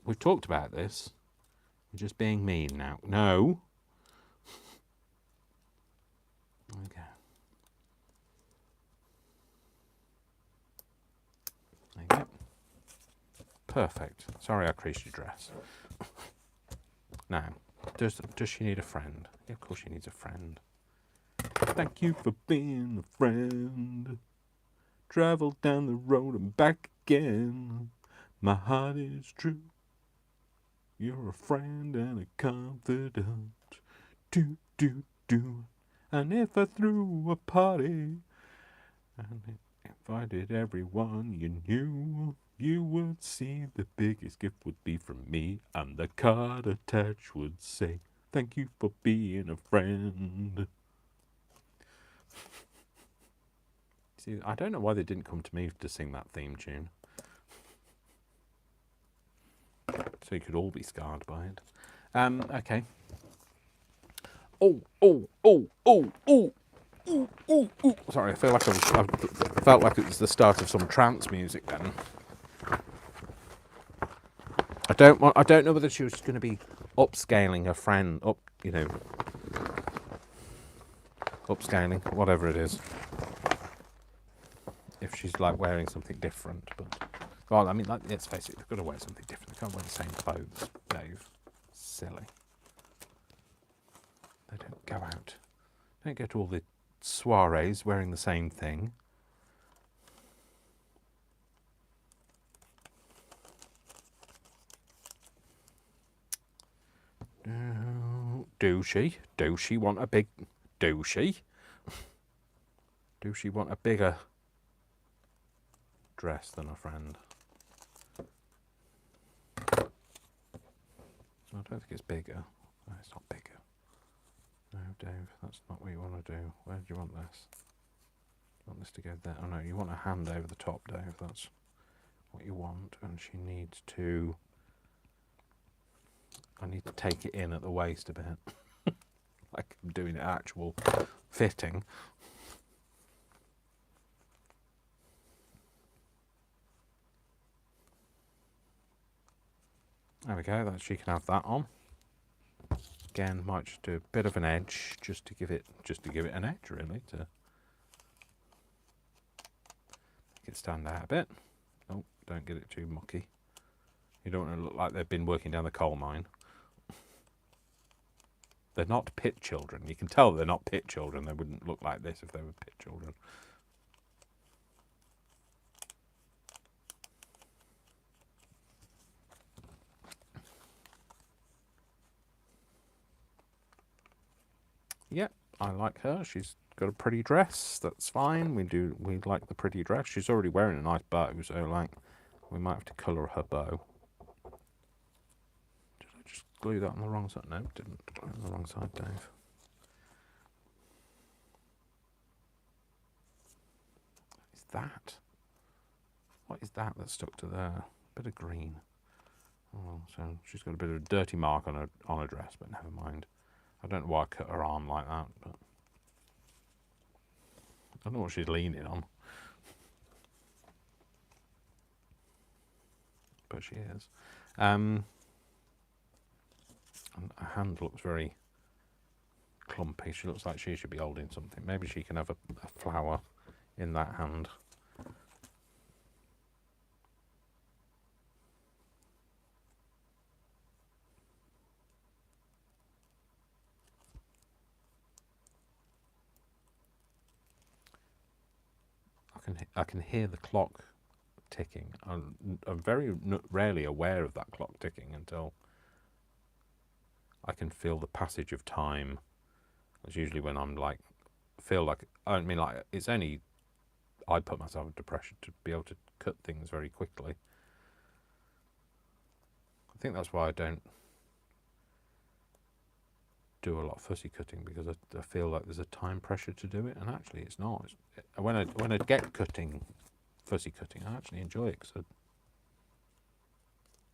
we've talked about this. You're just being mean now. No. Okay. There you go. Perfect. Sorry I creased your dress. Now, does she need a friend? Yeah, of course she needs a friend. Thank you for being a friend. Travel down the road and back again. My heart is true. You're a friend and a confidant. Do, do, do. And if I threw a party and invited everyone you knew, you would see the biggest gift would be from me, and the card attached would say, thank you for being a friend. See, I don't know why they didn't come to me to sing that theme tune. So you could all be scarred by it. Okay. Oh. Sorry, I feel like I felt like it was the start of some trance music then. I don't know whether she was going to be upscaling her friend, upscaling, whatever it is. If she's like wearing something different, but well, I mean, like, let's face it, they've got to wear something different. They can't wear the same clothes, Dave. Silly. They don't go out. Don't go to all the soirees wearing the same thing. Do she? Do she want a big... Do she? Do she want a bigger dress than a friend? I don't think it's bigger. No, it's not bigger. No, Dave, that's not what you want to do. Where do you want this? You want this to go there? Oh no, you want a hand over the top, Dave. That's what you want. And she needs to... I need to take it in at the waist a bit. Like I'm doing an actual fitting. There we go, that she can have that on. Again, might just do a bit of an edge just to give it an edge really, to make it stand out a bit. Oh, don't get it too mucky. You don't want to look like they've been working down the coal mine. They're not pit children. You can tell they're not pit children. They wouldn't look like this if they were pit children. Yep, I like her. She's got a pretty dress. That's fine. We like the pretty dress. She's already wearing a nice bow, so like we might have to colour her bow. Did I just glue that on the wrong side? No, didn't glue it on the wrong side, Dave. What is that? What is that that's stuck to there? Bit of green. Oh, so she's got a bit of a dirty mark on her dress, but never mind. I don't know why I cut her arm like that, but I don't know what she's leaning on. But she is. And her hand looks very clumpy. She looks like she should be holding something. Maybe she can have a flower in that hand. I can hear the clock ticking. I'm very rarely aware of that clock ticking until I can feel the passage of time. It's usually when I'm like, it's only I put myself under pressure to be able to cut things very quickly. I think that's why I don't do a lot of fussy cutting, because I feel like there's a time pressure to do it, and actually it's not. When I get fussy cutting, I actually enjoy it because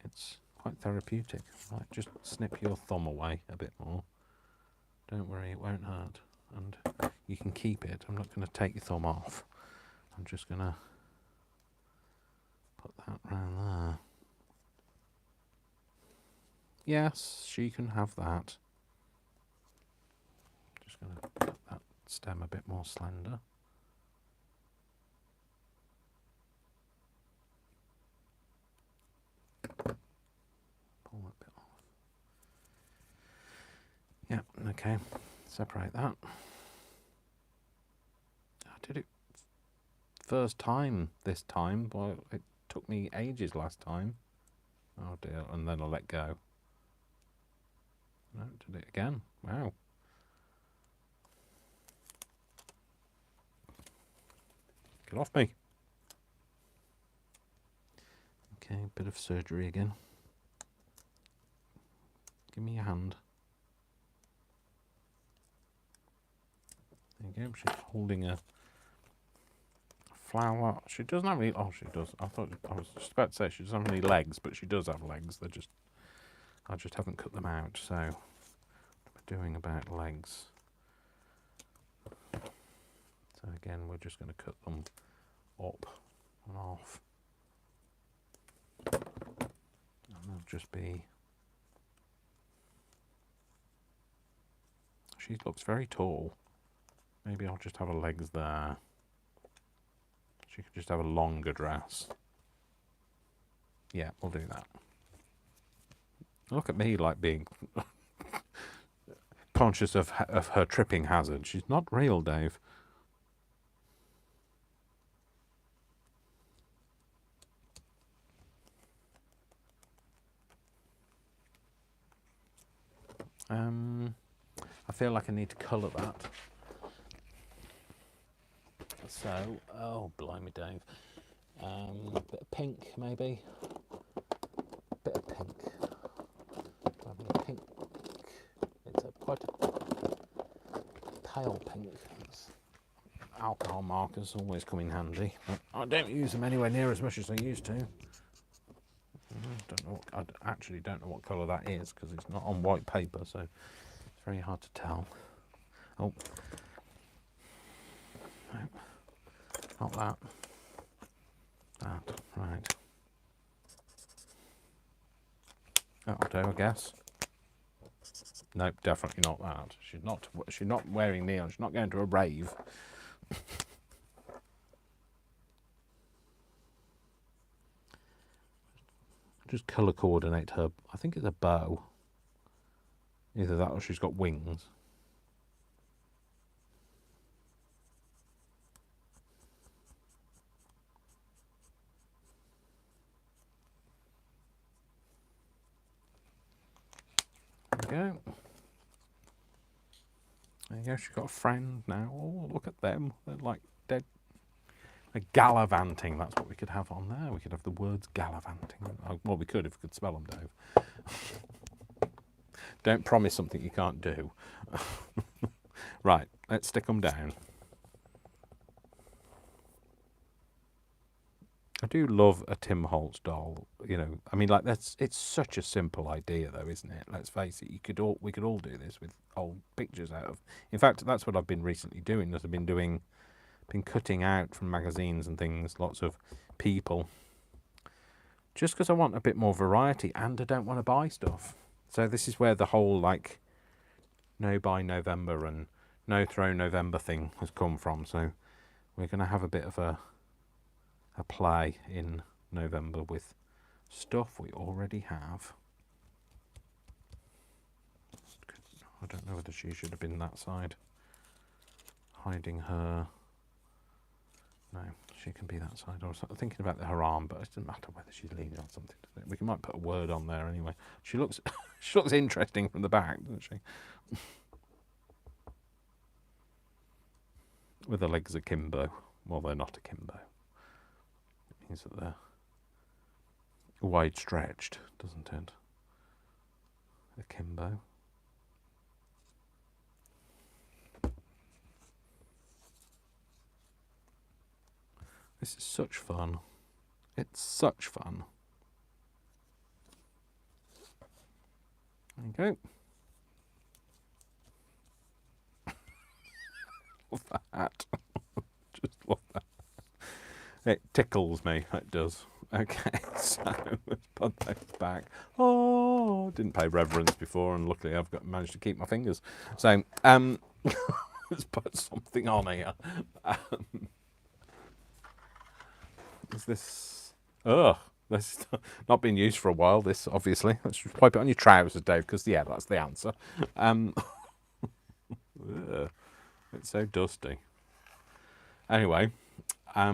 it's quite therapeutic. Like, just snip your thumb away a bit more. Don't worry, it won't hurt, and you can keep it. I'm not going to take your thumb off. I'm just going to put that round there. Yes, she can have that. Just going to cut that stem a bit more slender. Pull that bit off. Yeah, okay. Separate that. I did it first time this time. Well, it took me ages last time. Oh dear, and then I let go. No, did it again. Wow. Get off me. Okay, bit of surgery again. Give me your hand. There you go. She's holding a flower. She doesn't have any. Oh, she does. I was just about to say she doesn't have any legs, but she does have legs. I just haven't cut them out. So, what we're doing about legs. So again, we're just going to cut them up and off. And they'll just be. She looks very tall. Maybe I'll just have her legs there. She could just have a longer dress. Yeah, we'll do that. Look at me like being conscious of her tripping hazard. She's not real, Dave. I feel like I need to colour that. So, oh, blimey, Dave. A bit of pink, maybe. Bit of pink. Pink. It's quite a pale pink. Alcohol markers always come in handy, but I don't use them anywhere near as much as I used to. I actually don't know what colour that is because it's not on white paper, so it's very hard to tell. Oh, no, not that. That, right. That'll do, I guess. Nope, definitely not that. She's not wearing neon. She's not going to a rave. Just colour coordinate her. I think it's a bow. Either that or she's got wings. There we go. There you go. She's got a friend now. Oh, look at them. They're like dead. They're gallivanting. That's what we could have on there. We could have the words gallivanting. Well, we could if we could spell them, Dave. Don't promise something you can't do. Right, let's stick them down. I do love a Tim Holtz doll, you know. I mean, like it's such a simple idea, though, isn't it? Let's face it. We could all do this with old pictures out of. In fact, that's what I've been recently doing. I've been cutting out from magazines and things, lots of people, just because I want a bit more variety and I don't want to buy stuff. So this is where the whole like no buy November and no throw November thing has come from. So we're going to have a bit of a play in November with stuff we already have. I don't know whether she should have been that side, hiding her. No, she can be that side. I was thinking about her arm, but it doesn't matter whether she's leaning on something. We might put a word on there anyway. She looks interesting from the back, doesn't she? With the legs akimbo. Well, they're not akimbo. It means that they're wide stretched, doesn't it? Akimbo. This is such fun. It's such fun. There you go. Love that. Just love that. It tickles me, it does. Okay, so let's put those back. Oh! oh, didn't pay reverence before, and luckily I've managed to keep my fingers. So, let's put something on here. Is this? Ugh, this has not been used for a while. This obviously. Let's just wipe it on your trousers, Dave, because yeah, that's the answer. Ugh, it's so dusty. Anyway, I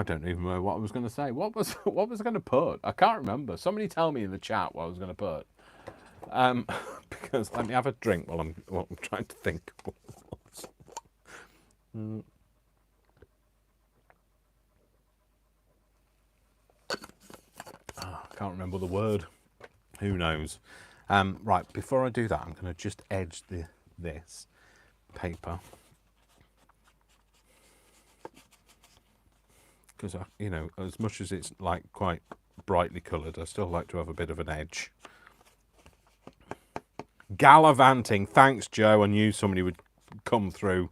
don't even know what I was going to say. What was I going to put? I can't remember. Somebody tell me in the chat what I was going to put. Because let me have a drink while I'm trying to think. I can't remember the word. Who knows? Right, before I do that, I'm going to just edge this paper. Because, you know, as much as it's like quite brightly coloured, I still like to have a bit of an edge. Gallivanting. Thanks, Joe. I knew somebody would come through.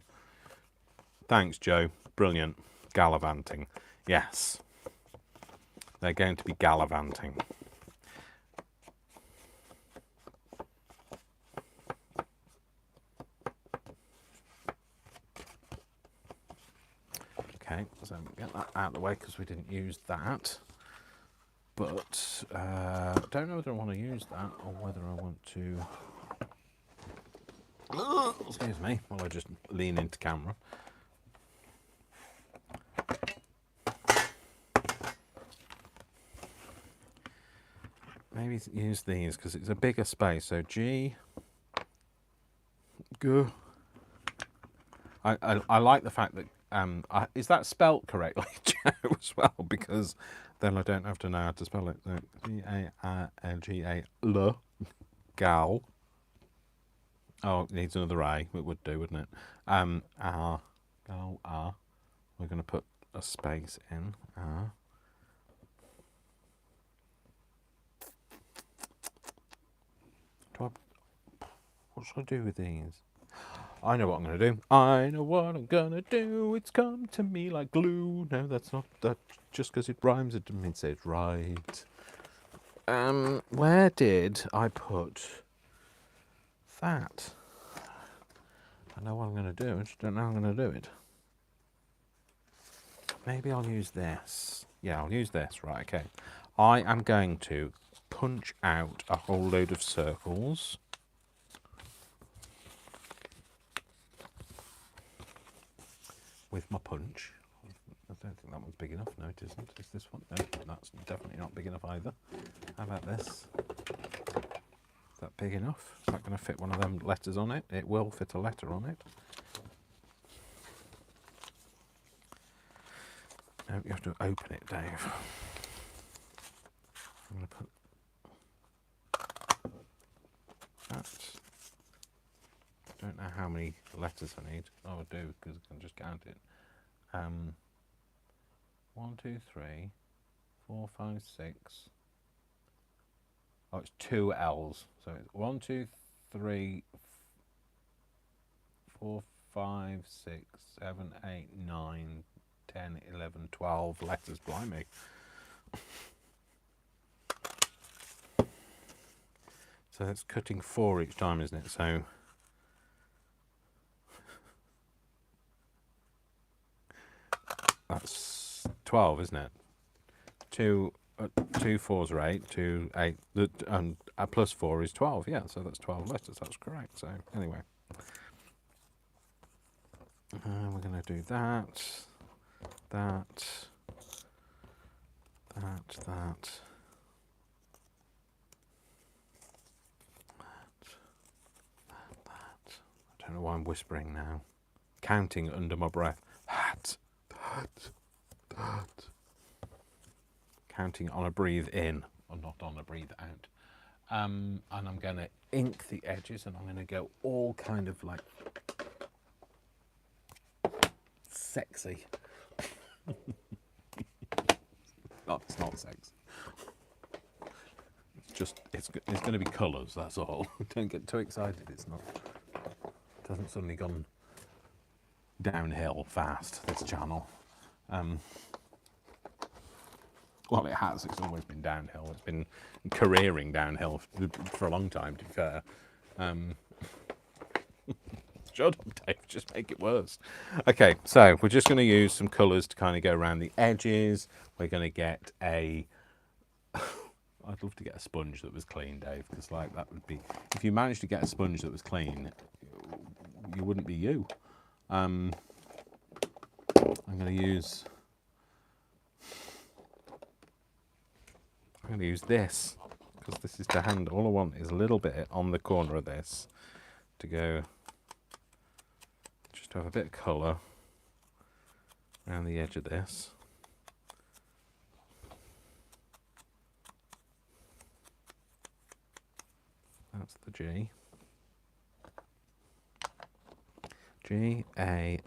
Thanks, Joe. Brilliant. Gallivanting. Yes. They're going to be gallivanting. Okay, so get that out of the way because we didn't use that. But don't know whether I want to use that or whether I want to... Excuse me, while I just lean into camera. Maybe use these because it's a bigger space. So G, G. I like the fact that is that spelt correctly, Joe, as well? Because then I don't have to know how to spell it. So G-A-L-G-A-L, gal. Oh, it needs another A. It would do, wouldn't it? R, gal, R. We're going to put a space in. R. What should I do with these? I know what I'm going to do. I know what I'm going to do. It's come to me like glue. No, that's not that. Just because it rhymes, it doesn't mean to say it's right. Where did I put that? I know what I'm going to do. I just don't know how I'm going to do it. Maybe I'll use this. Yeah, I'll use this. Right, okay. I am going to punch out a whole load of circles. With my punch. I don't think that one's big enough. No, it isn't. Is this one? No, that's definitely not big enough either. How about this? Is that big enough? Is that going to fit one of them letters on it? It will fit a letter on it. No, you have to open it, Dave. I'm going to put that. I don't know how many letters I need. Oh, I do, because I can just count it. 1, 2, 3, 4, 5, 6. Oh, it's 2 L's. So it's 1, 2, 3, 4, 5, 6, 7, 8, 9, 10, 11, 12 letters. Blimey. So that's cutting 4 each time, isn't it? So that's 12, isn't it? 2 4s are 8, 2 8, and plus 4 is 12. Yeah, so that's 12 letters. That's correct. So anyway, we're going to do that, that. I don't know why I'm whispering now. Counting under my breath. That. Counting on a breathe in, or not on a breathe out. And I'm going to ink the edges, and I'm going to go all kind of like sexy. No, it's not sexy. It's going to be colours, that's all. Don't get too excited. It hasn't suddenly gone downhill fast, this channel. Well, it has. It's always been downhill. It's been careering downhill for a long time, to be fair. Shut up, Dave. Just make it worse. Okay, so we're just going to use some colours to kind of go around the edges. We're going to get a... I'd love to get a sponge that was clean, Dave, because like that would be... If you managed to get a sponge that was clean, you wouldn't be you. I'm going to use... I'm going to use this, because this is to hand. All I want is a little bit on the corner of this to go... Just to have a bit of colour around the edge of this. That's the G. G-A-L-L-I.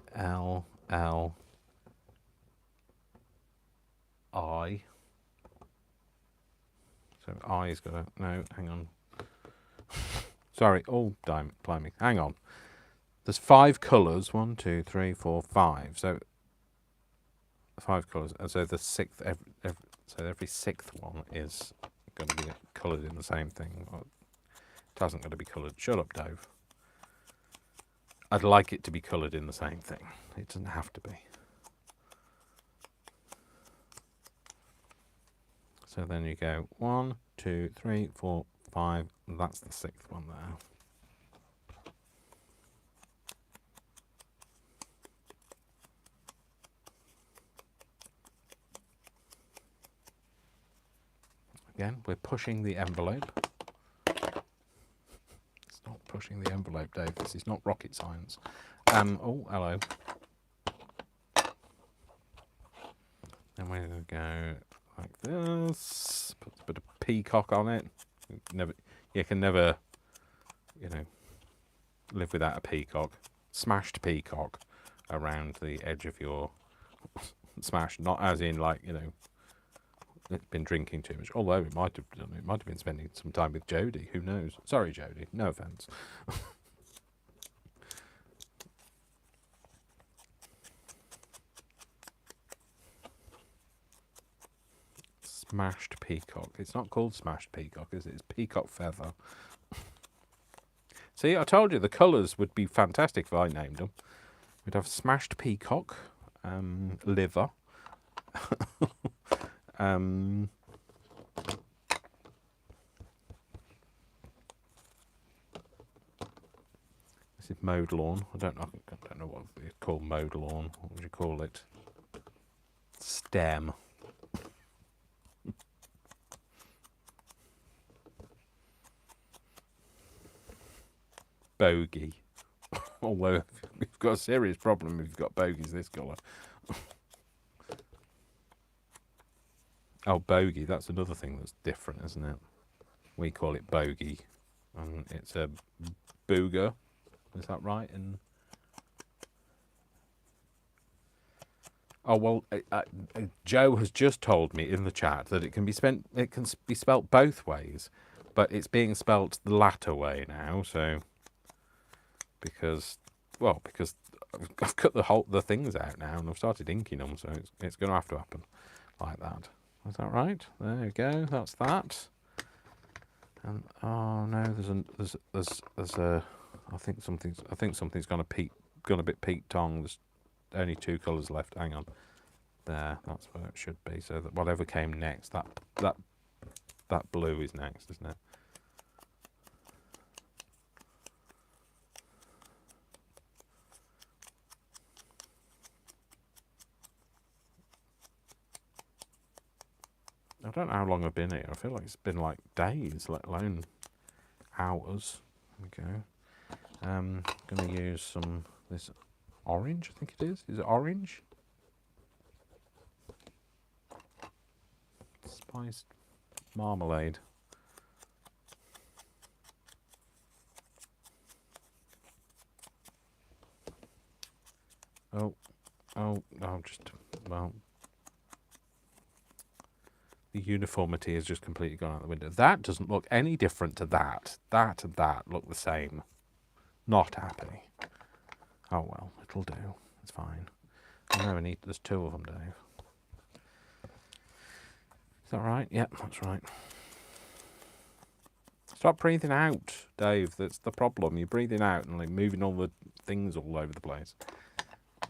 So I's got a... No, hang on. Sorry. Oh, blimey. Hang on. There's 5 colours. 1, 2, 3, 4, 5. So 5 colours. And so the sixth... so every 6th one is going to be coloured in the same thing. It hasn't got to be coloured. Shut up, Dave. I'd like it to be coloured in the same thing. It doesn't have to be. So then you go 1, 2, 3, 4, 5. That's the 6th one there. Again, we're pushing the envelope. It's not pushing the envelope, Dave. This is not rocket science. Oh, hello. Then we're going to go like this. Put a bit of peacock on it. You can never, live without a peacock. Smashed peacock around the edge of your... Smashed, not as in like, it's been drinking too much. Although it might have done. It might have been spending some time with Jodie. Who knows? Sorry, Jodie. No offence. Smashed peacock. It's not called smashed peacock, is it? It's peacock feather. See, I told you the colours would be fantastic if I named them. We'd have smashed peacock, liver. This is mowed lawn. I don't know what it's called. Mowed lawn. What would you call it? Stem. Bogey. Although we've got a serious problem if you've got bogies this colour. Oh, bogey, that's another thing that's different, isn't it? We call it bogey. And it's a booger. Is that right? And oh, well, Joe has just told me in the chat that it can be spelt both ways, but it's being spelt the latter way now, so because I've cut the things out now and I've started inking them, so it's going to have to happen like that. Is that right? There you go. That's that. And oh no, there's a. I think something's gone a bit Pete Tong. There's only 2 colours left. Hang on. There. That's where it should be. So that whatever came next, that blue is next, isn't it? I don't know how long I've been here. I feel like it's been like days, let alone hours. There we go. I'm going to use this orange, I think it is. Is it orange? Spiced marmalade. Oh, well, the uniformity has just completely gone out the window. That doesn't look any different to that. That and that look the same. Not happy. Oh well, it'll do. It's fine. I know there's 2 of them, Dave. Is that right? Yep, that's right. Stop breathing out, Dave. That's the problem. You're breathing out and like moving all the things all over the place.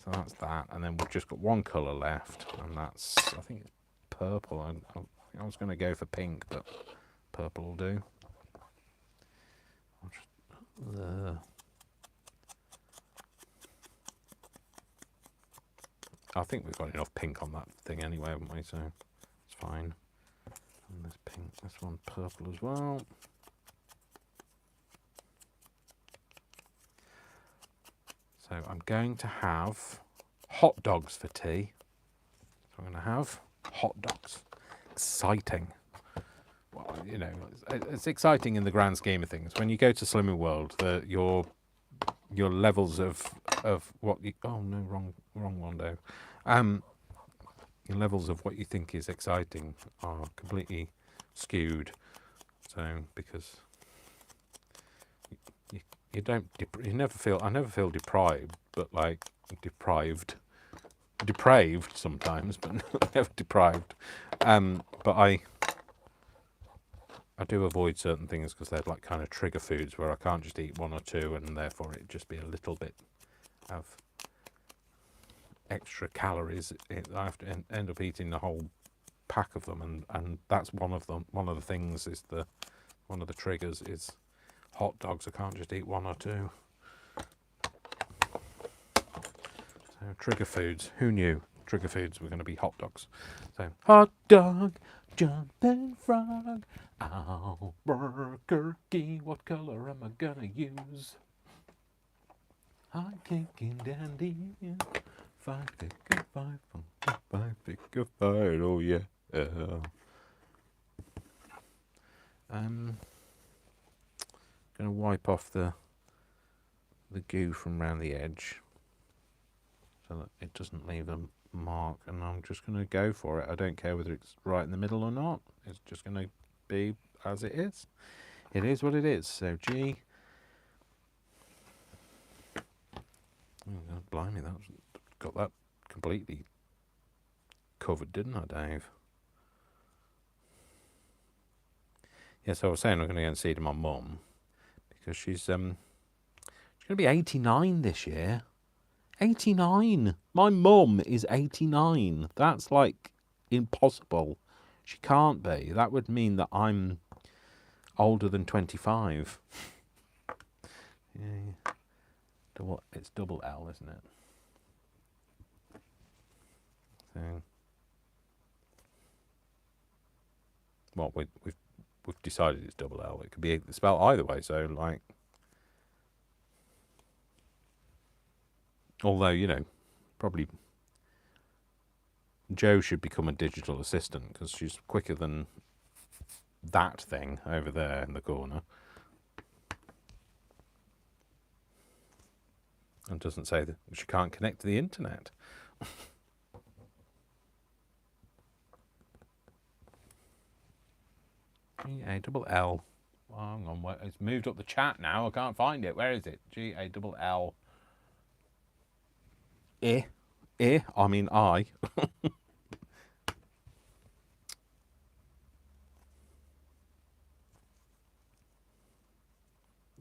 So that's that. And then we've just got one colour left, and that's, I think it's purple. I was going to go for pink, but purple will do. I think we've got enough pink on that thing anyway, haven't we? So it's fine. And there's pink. This one purple as well. So I'm going to have hot dogs for tea. So I'm going to have hot dogs. Exciting. Well, you know, it's exciting in the grand scheme of things. When you go to Slimming World, your levels of what you, oh no, wrong one, Dave. Your levels of what you think is exciting are completely skewed. So because you never feel, I never feel deprived, but like depraved sometimes, but never deprived. But I do avoid certain things because they're like kind of trigger foods where I can't just eat one or two, and therefore it'd just be a little bit of extra calories. I have to end up eating the whole pack of them, and that's one of them. One of the things is one of the triggers is hot dogs. I can't just eat one or two. So trigger foods. Who knew? Trigger foods were going to be hot dogs. So hot dog, jumping frog, Albuquerque. What color am I gonna use? I'm kicking dandy. Five pick a fight. Oh yeah. Gonna wipe off the goo from around the edge so that it doesn't leave a mark, and I'm just gonna go for it. I don't care whether it's right in the middle or not. It's just gonna be as it is. It is what it is. So G. Oh, God, blimey, got that completely covered, didn't I, Dave? Yeah, so I was saying I'm going to go and see to my mum because she's going to be 89 this year. 89. My mum is 89. That's like impossible. She can't be. That would mean that I'm older than 25. Yeah. It's double L, isn't it? So, well, we've decided it's double L. It could be spelled either way. So, like, although, you know, probably Jo should become a digital assistant because she's quicker than that thing over there in the corner. And doesn't say that she can't connect to the internet. G-A-double-L. Oh, hang on, it's moved up the chat now. I can't find it. Where is it? G-A-double-L. I mean I.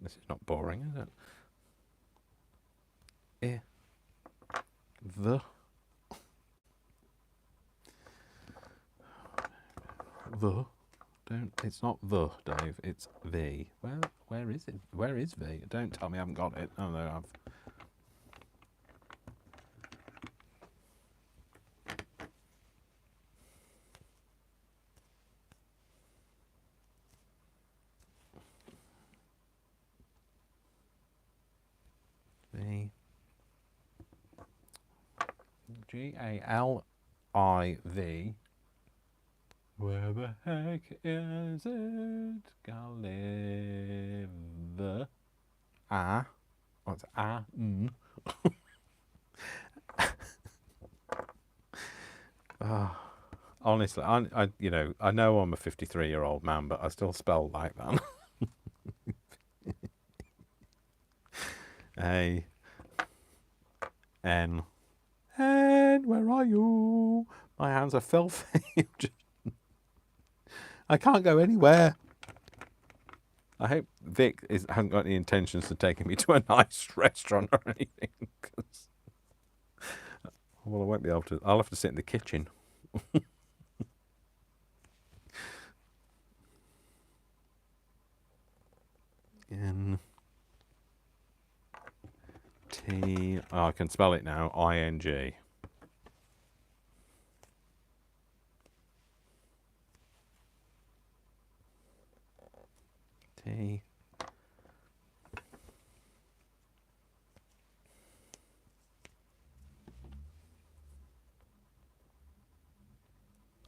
This is not boring, is it? The don't. It's not the, Dave. It's V. Where is it? Where is V? Don't tell me I haven't got it. Oh no, I've. V. G-A-L-I-V. Where the heck is it? Gulliver. What's honestly, I I know I'm a 53-year-old man, but I still spell like that. A-N. And where are you? My hands are filthy. I can't go anywhere. I hope Vic hasn't got any intentions of taking me to a nice restaurant or anything. Well, I won't be able to. I'll have to sit in the kitchen. N T. Oh, I can spell it now. ING. T.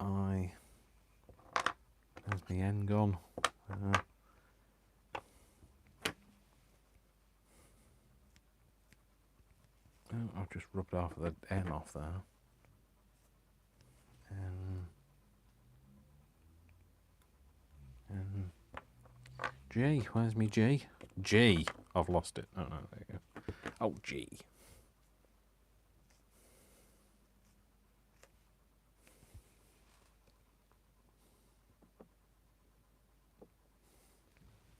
I. There's the N gone. Oh, I've just rubbed off the N off there. N. N. G. Where's me G? G. I've lost it. Oh no, there you go. Oh, G.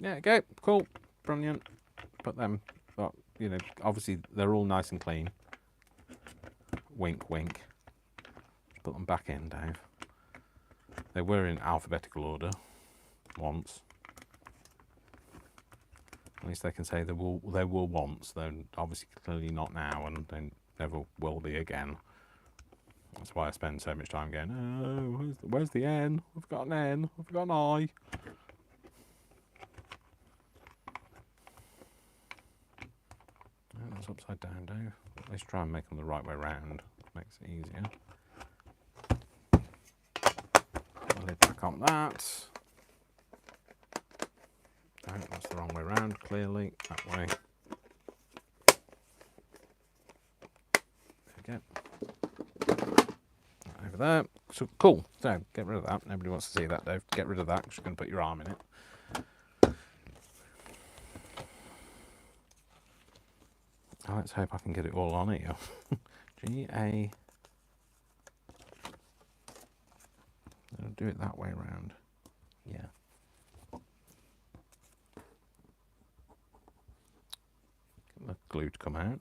Yeah, go. Cool. Brilliant. Put them, but, you know, obviously they're all nice and clean. Wink, wink. Just put them back in, Dave. They were in alphabetical order once. At least they can say they were once. They're obviously clearly not now, and they never will be again. That's why I spend so much time going, oh, where's the N? I've got an N. I've got an I. Oh, that's upside down, Dave. Let's try and make them the right way round. Makes it easier. Put the lid back on that. No, that's the wrong way round, clearly. That way. There we go. Over there. So, cool. So, get rid of that. Nobody wants to see that, Dave. Get rid of that, because you're going to put your arm in it. Oh, let's hope I can get it all on here. G-A... I'll do it that way round. Yeah. Get the glue to come out.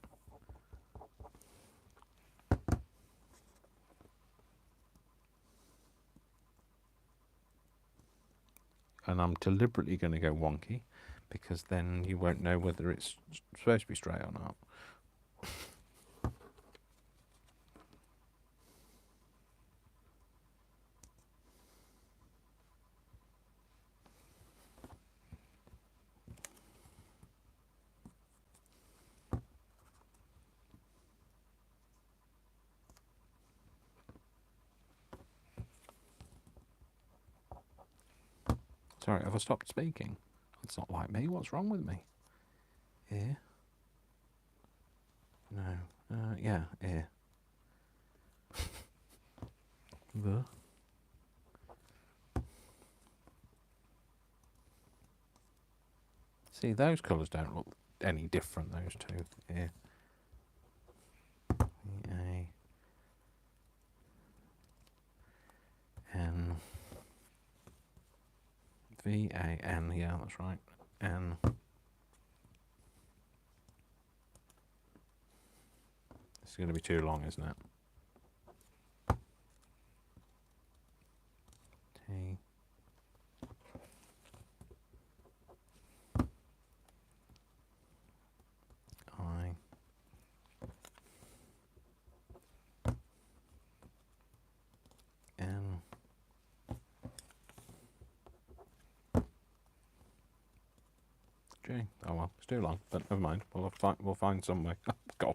And I'm deliberately going to go wonky, because then you won't know whether it's supposed to be straight or not. Sorry, have I stopped speaking? It's not like me. What's wrong with me? Ear? No. Yeah, ear. The. See, those colours don't look any different, those two. Ear. A. N. V-A-N, yeah, that's right. N. This is going to be too long, isn't it? T. I. N. J. Oh well, it's too long, but never mind. We'll find some way. Oh, God,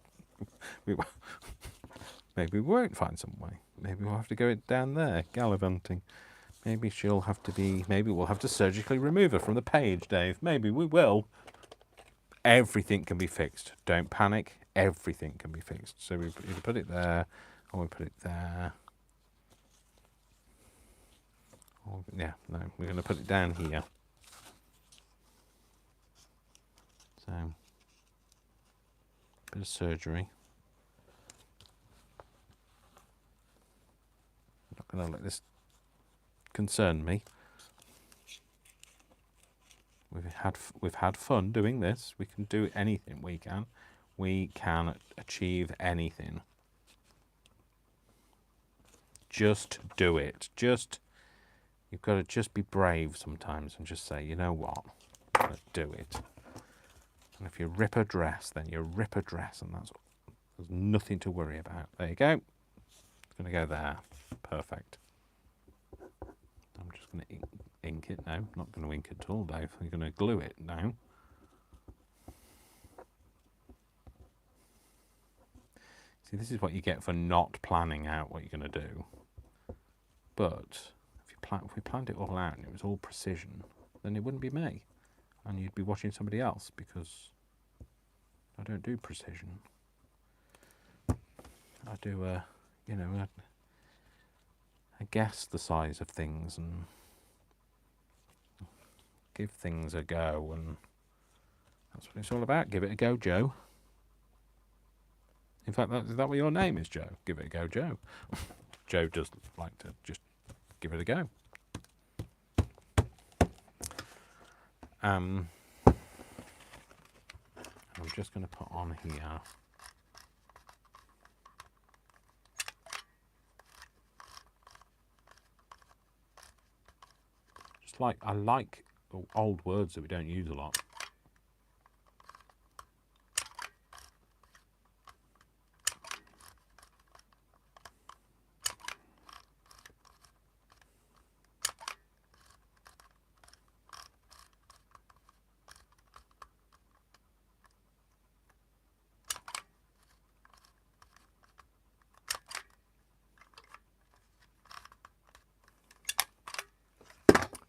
maybe we won't find some way. Maybe we'll have to go down there gallivanting. Maybe she'll have to be. Maybe we'll have to surgically remove her from the page, Dave. Maybe we will. Everything can be fixed. Don't panic. Everything can be fixed. So we either put it there, or we put it there. Or, yeah, no, we're going to put it down here. So, bit of surgery. I'm not going to let this concern me. We've had fun doing this. We can do anything. We can achieve anything. Just do it. You've got to just be brave sometimes and just say, you know what, let's do it. And if you rip a dress, then you rip a dress, and there's nothing to worry about. There you go. It's going to go there. Perfect. I'm just going to ink it now. Not going to ink it at all, Dave. I'm going to glue it now. See, this is what you get for not planning out what you're going to do. But if we planned it all out and it was all precision, then it wouldn't be me, and you'd be watching somebody else, because I don't do precision. I do I guess the size of things and give things a go, and that's what it's all about. Give it a go, Joe. In fact, is that what your name is, Joe? Give it a go, Joe. Joe does like to just give it a go. I'm just going to put on here. I like old words that we don't use a lot.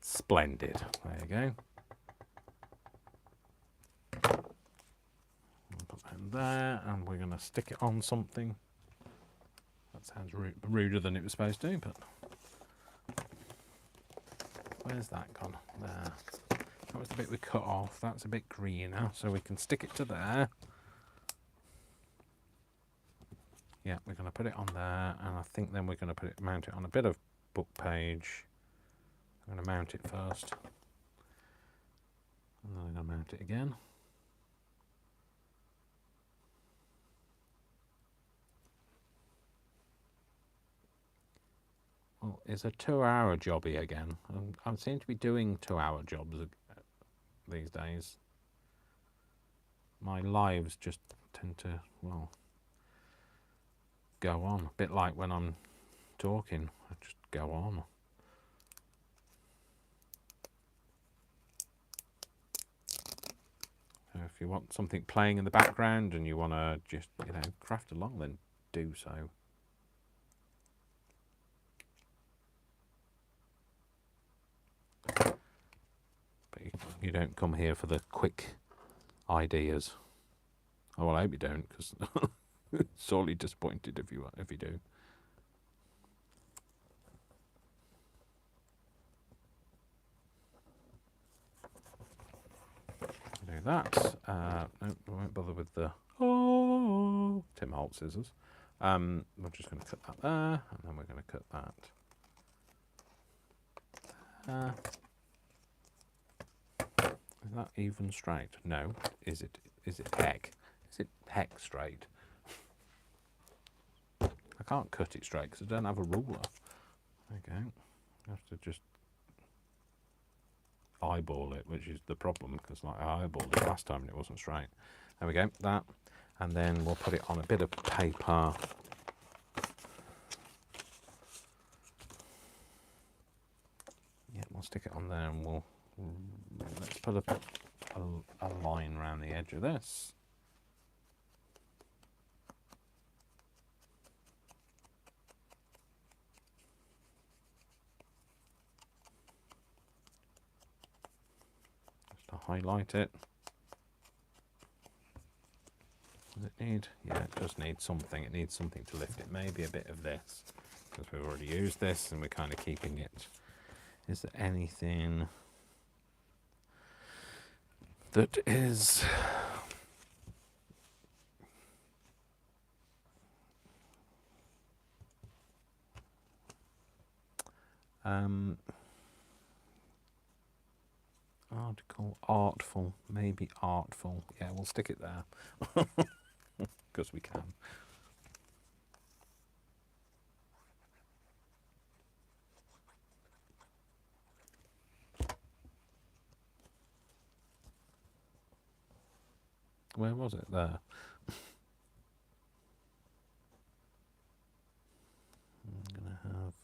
Splendid. There you go. Put that in there, and we're going to stick it on something. That sounds ruder than it was supposed to, but where's that gone? There. That was the bit we cut off. That's a bit greener, so we can stick it to there. Yeah, we're going to put it on there, and I think then we're going to mount it on a bit of book page. I'm going to mount it first, and then I'm going to mount it again. Well, it's a 2-hour jobby again. I seem to be doing 2-hour jobs these days. My lives just tend to, well, go on. A bit like when I'm talking, I just go on. So if you want something playing in the background and you want to just, craft along, then do so. But you don't come here for the quick ideas. Oh, well, I hope you don't, because sorely disappointed if you do. Do that. No, I won't bother with the Tim Holt scissors. We're just going to cut that there, and then we're going to cut that there. Is that even straight? No. Is it heck? Is it heck straight? I can't cut it straight because I don't have a ruler. Okay. I have to just eyeball it, which is the problem, because I eyeballed it last time and it wasn't straight. There we go, that. And then we'll put it on a bit of paper. Yeah, we'll stick it on there, and let's put a line around the edge of this. Just to highlight it. Does it need? Yeah, it does need something. It needs something to lift it. Maybe a bit of this, because we've already used this and we're kind of keeping it. Is there anything that is Article artful, maybe artful. Yeah, we'll stick it there because we can. Where was it? There. I'm going to have...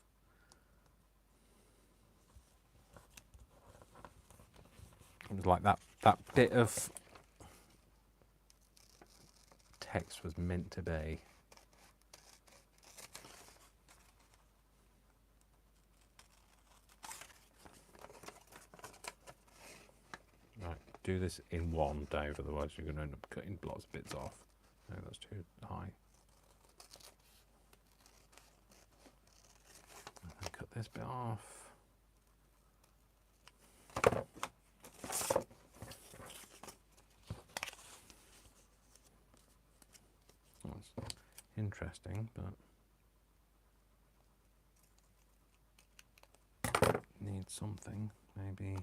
It was like that bit of text was meant to be. Right, do this in one, Dave, otherwise you're going to end up cutting lots of bits off. No, that's too high. And cut this bit off. That's interesting, but needs something, maybe.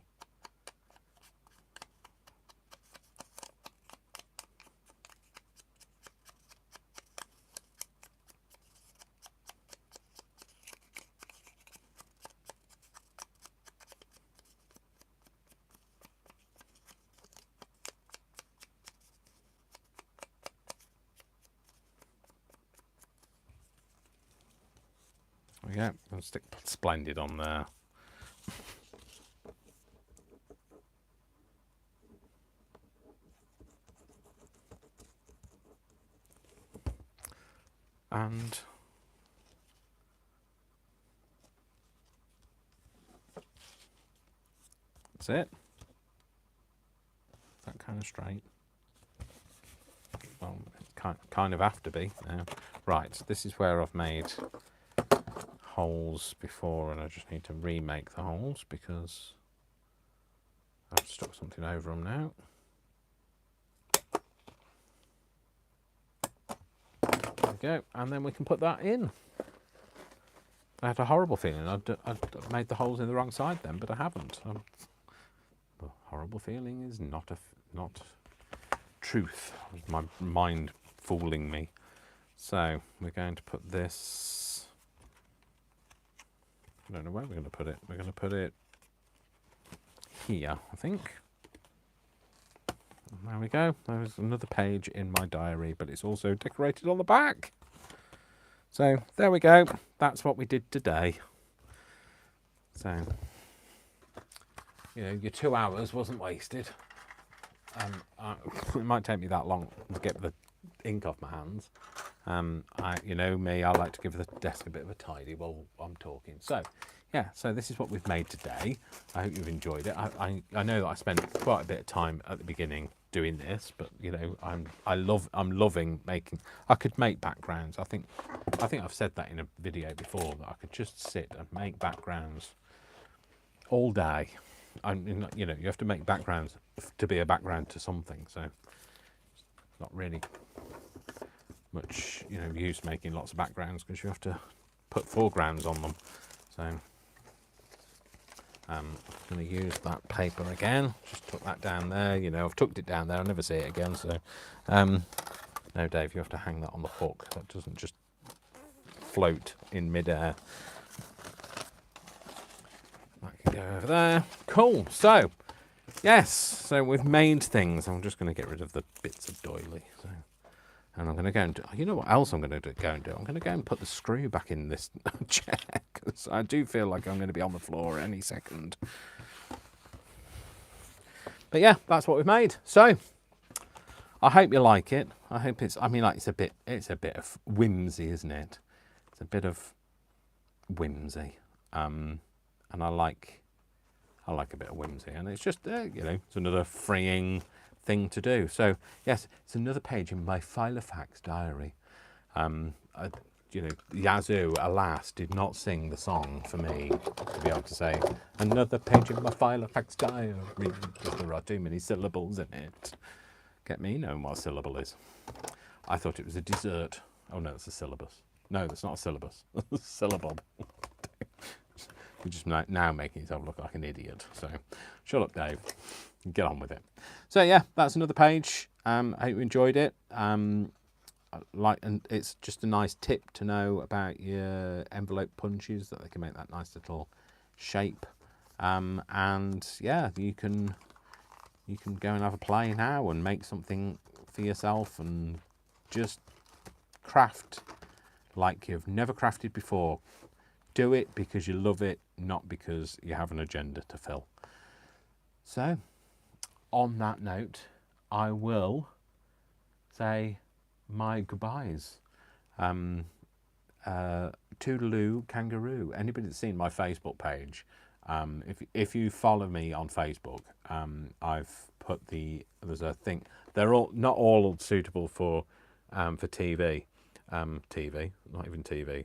Yeah, I'll stick Splendid on there. And that's it. That kind of straight. Well, it kind of have to be now. Right, this is where I've made holes before, and I just need to remake the holes because I've stuck something over them now. There we go, and then we can put that in. I had a horrible feeling I'd made the holes in the wrong side then, but I haven't. The horrible feeling is not truth. It was my mind fooling me. So we're going to put this. I don't know where we're going to put it. We're going to put it here, I think. And there we go. There's another page in my diary, but it's also decorated on the back. So there we go. That's what we did today. So, you know, your 2 hours wasn't wasted. It might take me that long to get the ink off my hands. You know me, I like to give the desk a bit of a tidy while I'm talking. So, yeah, so this is what we've made today. I hope you've enjoyed it. I know that I spent quite a bit of time at the beginning doing this, but you know, I'm loving making. I could make backgrounds. I think I've said that in a video before, that I could just sit and make backgrounds all day. You know, you have to make backgrounds to be a background to something, so it's not really much, you know, use making lots of backgrounds because you have to put foregrounds on them. So I'm going to use that paper again. Just tuck that down there. You know, I've tucked it down there. I'll never see it again. So no, Dave, you have to hang that on the hook. That doesn't just float in midair. That can go over there. Cool. So yes, so we've made things. I'm just going to get rid of the bits of doily. So. And I'm going to go and do, you know what else I'm going to go and do? I'm going to go and put the screw back in this chair, because I do feel like I'm going to be on the floor any second. But yeah, that's what we've made. So I hope you like it. I hope it's, I mean, like it's a bit of whimsy, isn't it? It's a bit of whimsy. And I like a bit of whimsy, and it's just, you know, it's another freeing thing to do. So yes, it's another page in my Filofax diary. You know, Yazoo, alas, did not sing the song for me to be able to say another page in my Filofax diary because there are too many syllables in it. Get me knowing what a syllable is. I thought it was a dessert. Oh no, it's a syllabus. No, that's not a syllabus. Syllable. You're just now making yourself look like an idiot. So shut up, Dave. get on with it. So yeah, that's another page. I hope you enjoyed it. And it's just a nice tip to know about your envelope punches, that they can make that nice little shape. And yeah, you can go and have a play now and make something for yourself and just craft like you've never crafted before. Do it because you love it, not because you have an agenda to fill. So on that note, I will say my goodbyes. Toodaloo kangaroo. Anybody that's seen my Facebook page, if you follow me on Facebook, I've put there's a thing. They're all not all suitable for TV. TV, not even TV.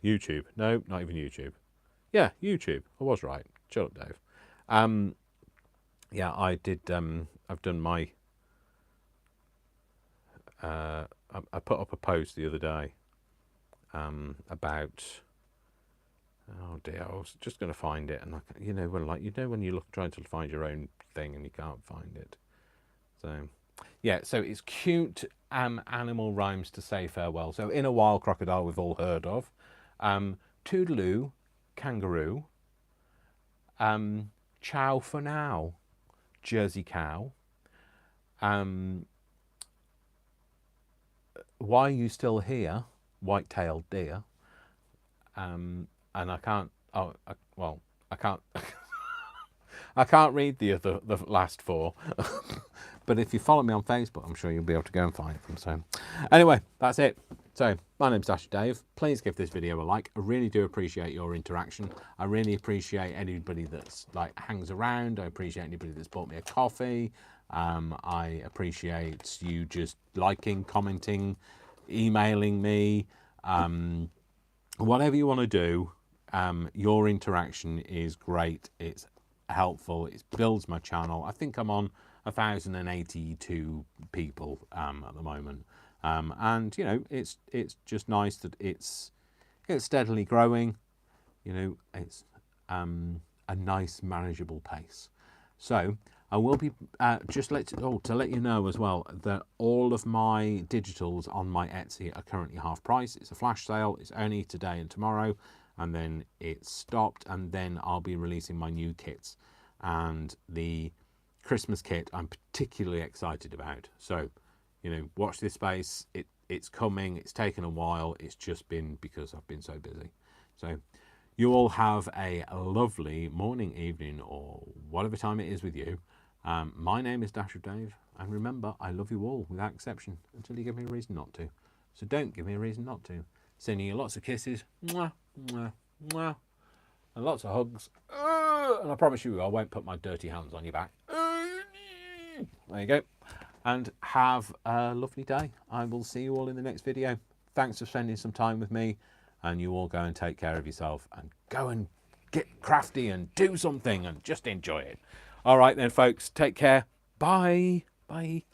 YouTube. No, not even YouTube. Yeah, YouTube. I was right. Shut up, Dave. Yeah, I did. I've done my. I put up a post the other day about. Oh dear, I was just going to find it, and when you look trying to find your own thing and you can't find it. So, yeah, so it's cute animal rhymes to say farewell. So in a wild crocodile we've all heard of. Toodaloo, kangaroo. Ciao for now, Jersey cow. Why are you still here, white-tailed deer? And I can't. Oh, I can't. I can't read the last four. But if you follow me on Facebook, I'm sure you'll be able to go and find them. So, anyway, that's it. So, my name's Dasher Dave. Please give this video a like. I really do appreciate your interaction. I really appreciate anybody that's hangs around. I appreciate anybody that's bought me a coffee. I appreciate you just liking, commenting, emailing me. Whatever you want to do, your interaction is great. It's helpful. It builds my channel. I think I'm on 1,082 people at the moment, and it's just nice that it's steadily growing. It's a nice manageable pace. So I will be to let you know as well that all of my digitals on my Etsy are currently half price. It's a flash sale. It's only today and tomorrow, and then it's stopped, and then I'll be releasing my new kits. And the Christmas kit I'm particularly excited about. So, watch this space. It's coming. It's taken a while. It's just been because I've been so busy. So you all have a lovely morning, evening, or whatever time it is with you. My name is Dasher Dave, and remember, I love you all without exception until you give me a reason not to. So don't give me a reason not to. Sending you lots of kisses, mwah, mwah, mwah, and lots of hugs. And I promise you, I won't put my dirty hands on your back. There you go. And have a lovely day. I will see you all in the next video. Thanks for spending some time with me, and you all go and take care of yourself and go and get crafty and do something and just enjoy it. All right then, folks. Take care. Bye. Bye.